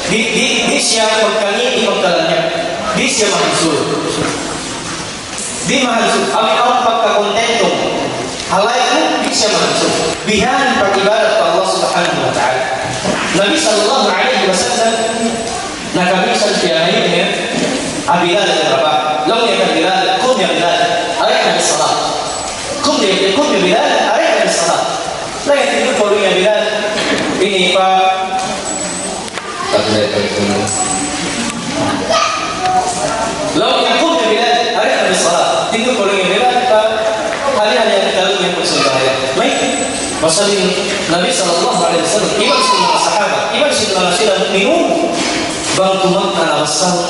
Di siya magkani, di magkalannya. Di siya mahansur. Di mahansur. Amin orang pagkakontentong. Halayak di siya mahansur. Bihan beribadat kepada Allah Subhanahu Wa Taala. Nabi Sallallahu Alaihi Wasallam nakabisan siya ini Abilal dan Rabah. Long yang Abilal, kum ya Bilal, arahkan salat. Kum ya Bilal, arahkan salat. Lah yang tidur kalau ya Bilal. Ini Pak Lalu yang kum ya Bilal, hari habis salat. Tidur kalau ya Bilal, Pak hari-hari yang kalau yang bersembahyang. Baik. Masalin Nabi sallallahu alaihi wasallam iman sunna sahabat, iman sunna nasilah mukminun. Bantu makna wasal.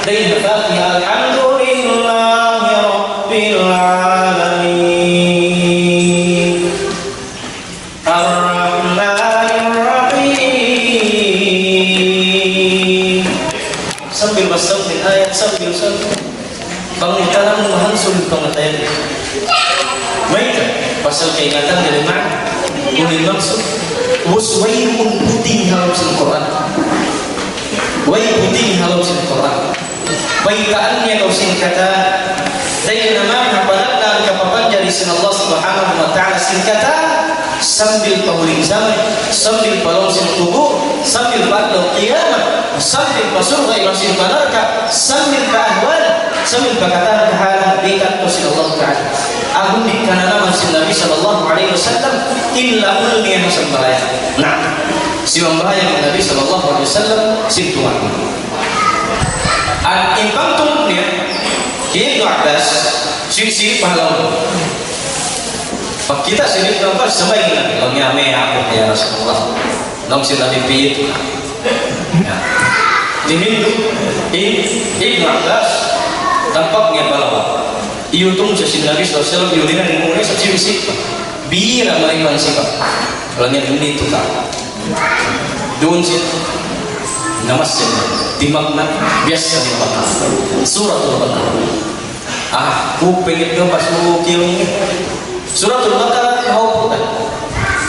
Dan Fatihah alhamdulillahi rabbil alamin. Sambil basahin ayat sambil pangitaran mahansul pangatayan. Baik, pasal keingatan dari mana? Ulil maksud waswayrun putih halus Al-Quran. Way putih halus Al-Quran. Baitaannya kau singkata dari nama kepada kapapan jadi Allah Subhanahu Wa Taala singkata sambil pauling zaman, sambil palong sin kubur, sambil ba'da qiyamah, sambil pasurga ilasin panarka, sambil keahwal, sambil perkataan kehalan berikan kepada Allah Taala. Agung di kanan sin Nabi sallallahu alaihi wasallam illa ulni yang sembahyang. Nah, si sembahyang Nabi sallallahu alaihi wasallam sintuan. An impangtum dia Ibnu Abbas siri pahlawan. Pak kita sini nampak sebaiknya kalau nyame aku ya Rasulullah. Long sila dipit. Di Hindu Ibnu Abbas tampaknya pahlawan. Iutung sa Nabi sallallahu alaihi wasallam yung muna sa sisip. Bira mariman sipa. Kalau nya ini itu tak. Doon siya namasya di makna biasa di makna suratul Baqarah. Pengen dong pas kilong suratul Baqarah hau putan.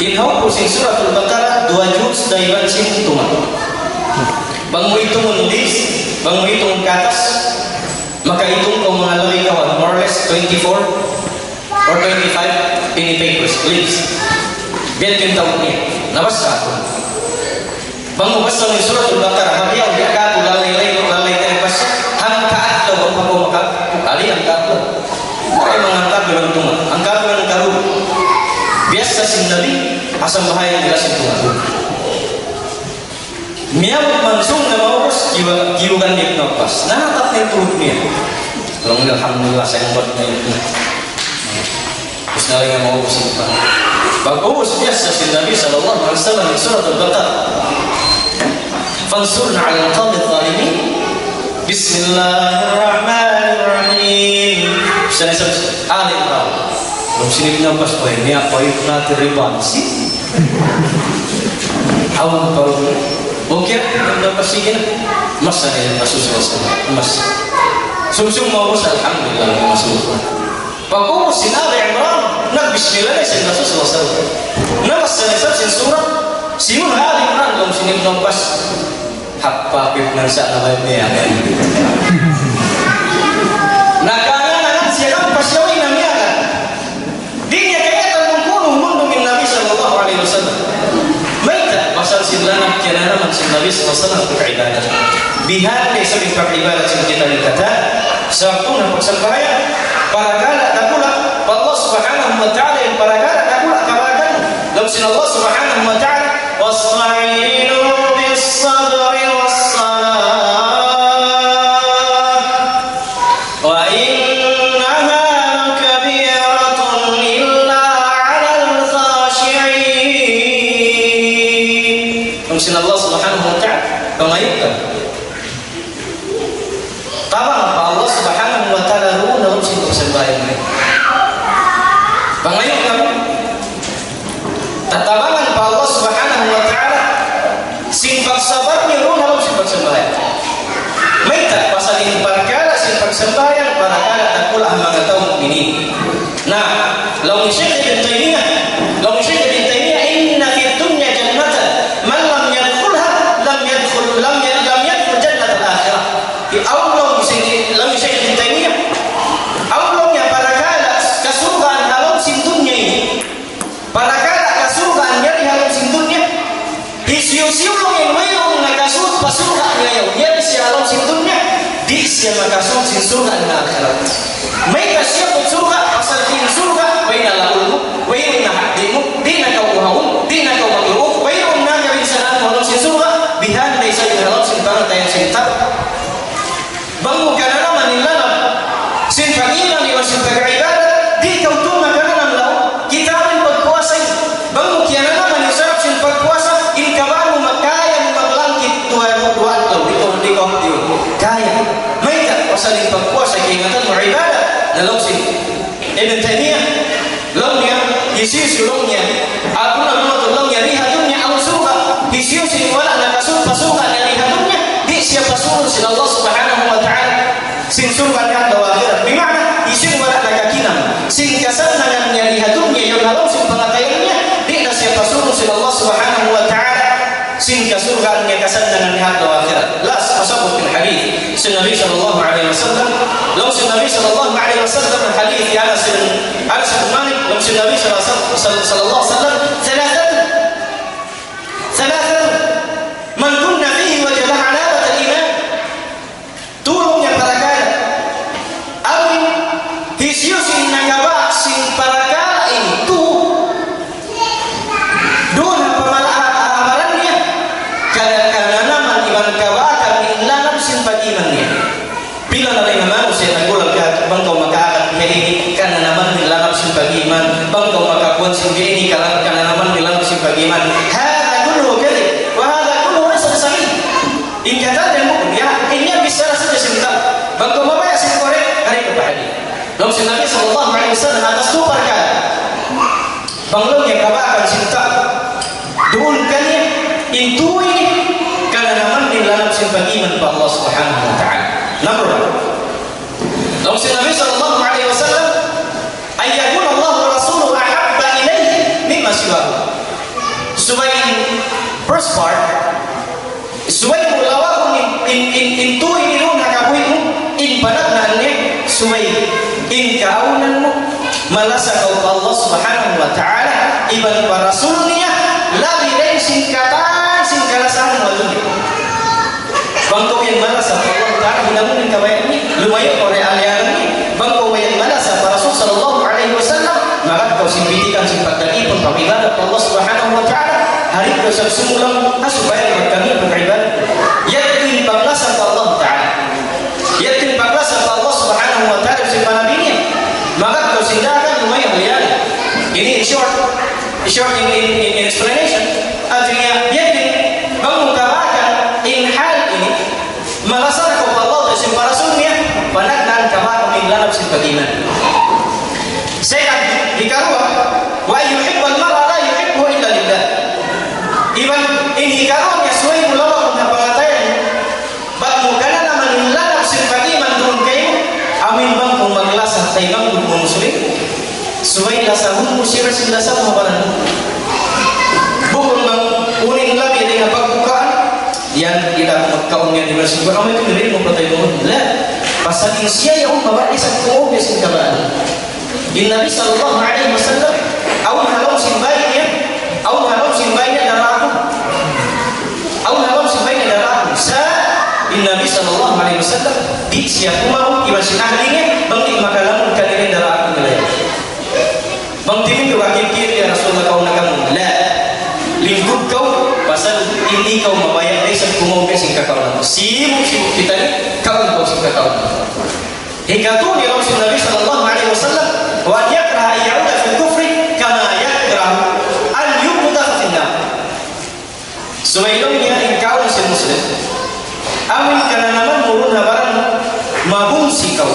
In hau pusing suratul Baqarah 2 juz daiban sing tuman. Bang mo hitung list, bang mo hitung ke atas, maka hitung kau mengalami kawan more or less 24 or 25 ini papers please. Biar kita tahu ni, nabas ka. Bang mo basta ng suratul Baqarah, habiyaw di ka lalay ka pas hangkaat daw ang pagmamaka. Ali ang kapla. Ay mengangkat dengan tunga, angkat dengan karu. Biasa sin Nabi asam bahaya jelas itu. Miam mansung na maurus jiwagan dia nafas. Nah tak turutnya. Kalau alhamdulillah saya buat itu. Bismillah yang maurus itu. Bagus biasa sin Nabi sallallahu alaihi wasallam di surat Al-Baqarah. Fansurna 'ala al-qawmi adh-dhalimin. Bismillahirrahmanirrahim. Saya Ali Imran. Belum sini nafas apa ini apa itu nanti riban sih. Awam kalau mungkin nafas sih kan masa ni masuk selesai mas. Sum-sum mau alhamdulillah masuk. Bagus sih Ali Imran. Nak Bismillah sih masuk selesai. Nafas selesai sih surah. Siun Ali Imran belum sini nafas. Apa pipnan sa na ba niya? SAW beribadah. Bihanda sa beribadah sa kita dikata sa waktu na pagsambahayan para kala takula Allah Subhanahu wa ta'ala yang para kala takula kabagan lawan Allah Subhanahu wa ta'ala wasta'inu bis sabri was salah wa innaha lakabiratun illa 'alal khashi'in. Allah Subhanahu wa ta'ala pangayukan tabang apa Allah Subhanahu wa ta'ala ru dalam situ sembahyang ini pangayukan kami tatabangan pa Allah Subhanahu wa ta'ala simpak sabar ni ru dalam simpak sembahyang may tak pasalin perkara simpak sembahyang para kala takul ang mga taong ini nah law ni Syekh Ibn Taymiyah inna fi dunya jannatan man lam yadkhulha lam yadkhul jannat al-akhirah di Allah lam Syekh Ibn Taymiyah Allah para kala kasurgaan halam sin dunya ini para kala kasurgaan nyari halam sin dunya isiu-siu yang mayroong nakasud pasurgaan ngayon nyari si halam sin dunya di siya makasud sin surga na akhirat may kasya po surga pasal din surga may nalaul mo may nahakdi mo di na kauuhaon di na kaumagluok mayroong nagawin sa natin halam sin surga bihan na isa yung halam sin pangatayang sinta bango ka na naman nilalam sin pag-iman iwan sin pag-ibadat di ikaw tunag ka na ng lao kita rin pagpuasay bango kaya na naman yung sarap sin pagpuasa inkaban mo magkaya mo maglangkit tuwan lao dito hindi ko kaya may ka pasalin pagpuasa kiingatan mo ibadat na lao sin Ibn Taymiyah lao niya hisis yung niya ako na mga lao niya rihatun niya ang suka hisis yung wala nakasud pasuka na rihatun niya di siya pasunod sila Allah Subhanahu wa ta'ala sin surga niya daw akhirat bimana isin wala nagakinam sin kasanangan niya rihatun niya yung halam sin pangatayan niya di na siya pasunod sila Allah Subhanahu wa ta'ala sin kasurga niya kasanangan niya daw akhirat las masabot ng hadith sin Nabi sallallahu alaihi wasallam law sin Nabi sallallahu alaihi wasallam ang hadith Anas bin Malik law sin Nabi sallallahu alaihi wasallam ثلاثة من كنا فيه وجد حلاوة الإيمان tulong niya para kaya awin hisyusin nagabak sin para kaya itu doon ang pamalaan niya kaya naman ibang kabakan inlanam sin pag-iman niya bilang na rin naman siya nagulang ka bang kau makaakad hindi ka na naman nilanam sin pag-iman bang kau makakuan sin hindi ka na naman nilanam sin pag-iman Lalu si Nabi sallallahu alaihi wasallam atas tu perkara banglong yang kabakan cinta doon kanya itu ini karena naman di dalam simpan iman kepada Allah Subhanahu wa taala. Nomor 1. Lalu si Nabi sallallahu alaihi wasallam ayyakun Allah wa rasuluhu ahabba ilaihi mimma siwahu. Supaya first part supaya mulawa in tu ini lu nakabuin in padat nanne supaya in kaunan mo malasa kau Allah Subhanahu wa ta'ala iban para rasulnya labi rin singkatan singkalasan mo dunia bangko yang malasa Allah ta'ala hinamunin kabayan ni lumayo oleh alian ni bangko yang malasa para rasul sallallahu alaihi wasallam maka kau simpitikan simpatkan pun pamiladat Allah Subhanahu wa ta'ala hari kau sumulang supaya kami beribadah yakin paglasan Allah ta'ala yakin paglasan Allah Subhanahu wa ta'ala simpan nabinya maka kau sindahkan lumayan lihat ini in short in explanation artinya yakin mengungkapkan in hal ini malasana kau Allah dan simpan rasulnya panagnan kabar pemilihan simpan iman saya dikarua wa yuhibbul mar'a la yuhibbu illa lillah iban in hikarunya suai mulawa na pangatayan bak mukana naman lalap simpan iman dun kayo amin bang kung maglasan tayo bang kung muslim suway lasahun mo siya rin lasang mabalan bukong bang uning labi na pagbukaan yan kita magkaon nga diba siguro kami ito nilin mo patay mo pasagin siya yung mabali sa kuong yasin kabaan din Nabi sallallahu alaihi wasallam awang halong simbahin niya darako awang halong simbahin niya darako wasallam di siya kumau iban sinahlinge bang di makalamun kanirin dara aku nilai bang timin do akhir kiri ya Rasulullah kau nakamun la lingkup kau pasal ini kau mabayar ay kumau besing kakau nama sibuk kita ni kau sing kakau hikatuni Rasul Nabi sallallahu alaihi wasallam wa yakraha ya'uda fil kufri kama yakrahu an yuqda fil nar. Sebaliknya engkau si muslim amin kana naman murun habaran mabungsi kau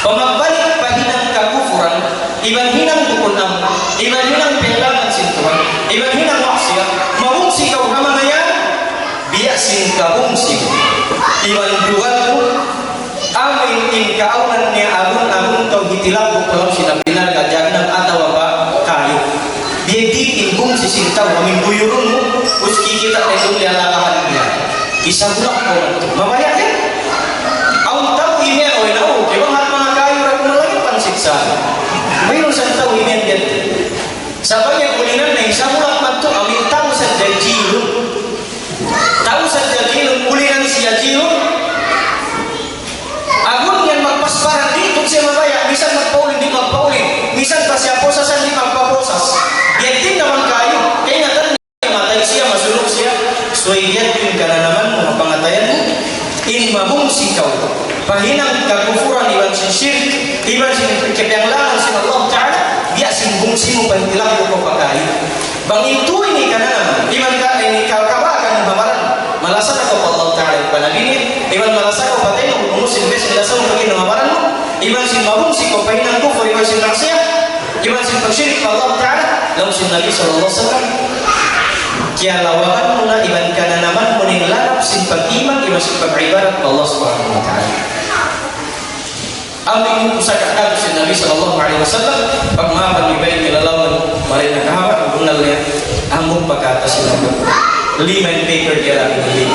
pemabalik pahinang kakufuran iban hinang dukunam iban hinang pelangan sintuan iban hinang maksiat mabungsi kau hamamaya biasin kabungsi iban dugalmu amin in kaunan ni agun kau hitilaku kalau sinabinar kajangan atau apa kayu dia bikin bungsi sintau amin buyurunmu uski kita tendung dia lalahan dia kisah bulak kau mamaya kan awak tahu ini oh inau kebang hat mga kayu ragu lagi pansiksa mayroon sa tahu ini dia sabagay kulinan na isang bulak man to amin tahu sa jajilun kulinan siya jilun agun yan magpasparan dito siya mabaya misan magpaulin di magpaulin misan pa siya posasan di magpaposas yan din naman kayo kaya nga tayo matay siya masulog siya so yan yung ka na naman mga pangatayan mo in mabungsi kau pahinang kagufuran iban sin shirk iban sin kepanglangan sin Allah Ta'ala dia sin bungsi mo pantilang ko pagkain bang ito ini ka na naman iban ka ini kawakan mabaran malasan ako pa Allah Ta'ala panabinit iban malasan ako patay mo umusin besin lasan mo pagin mabaran mo iban sin mabungsi ko pahinang kufur iban sin maksiat iban sin pagsyirik pa Allah Ta'ala lalu sin Nabi sallallahu alaihi wasallam kaya lawakan mo na iban ka na naman mo nilalap sin pag-iman iban sin pag-ibarat Allah subhanahu wa ta'ala ang tingin ko sa kakado sin Nabi sallallahu alaihi wasallam pagmaman ibay nilalawan marin na kahawa bunal niya among pagkata sila lima and paper kaya lang hindi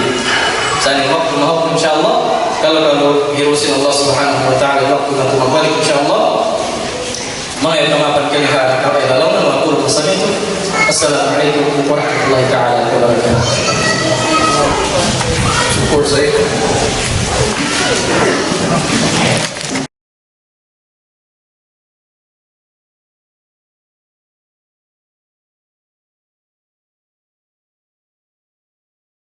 sa aning waktu mahal insyaAllah kalau hirusin Allah subhanahu wa ta'ala waktu na tumabalik insyaAllah mga itamapan kalihan kapay lalawan mga kulong sa nito. Assalamualaikum warahmatullahi ta'ala wabarakatuh. Syukur saya.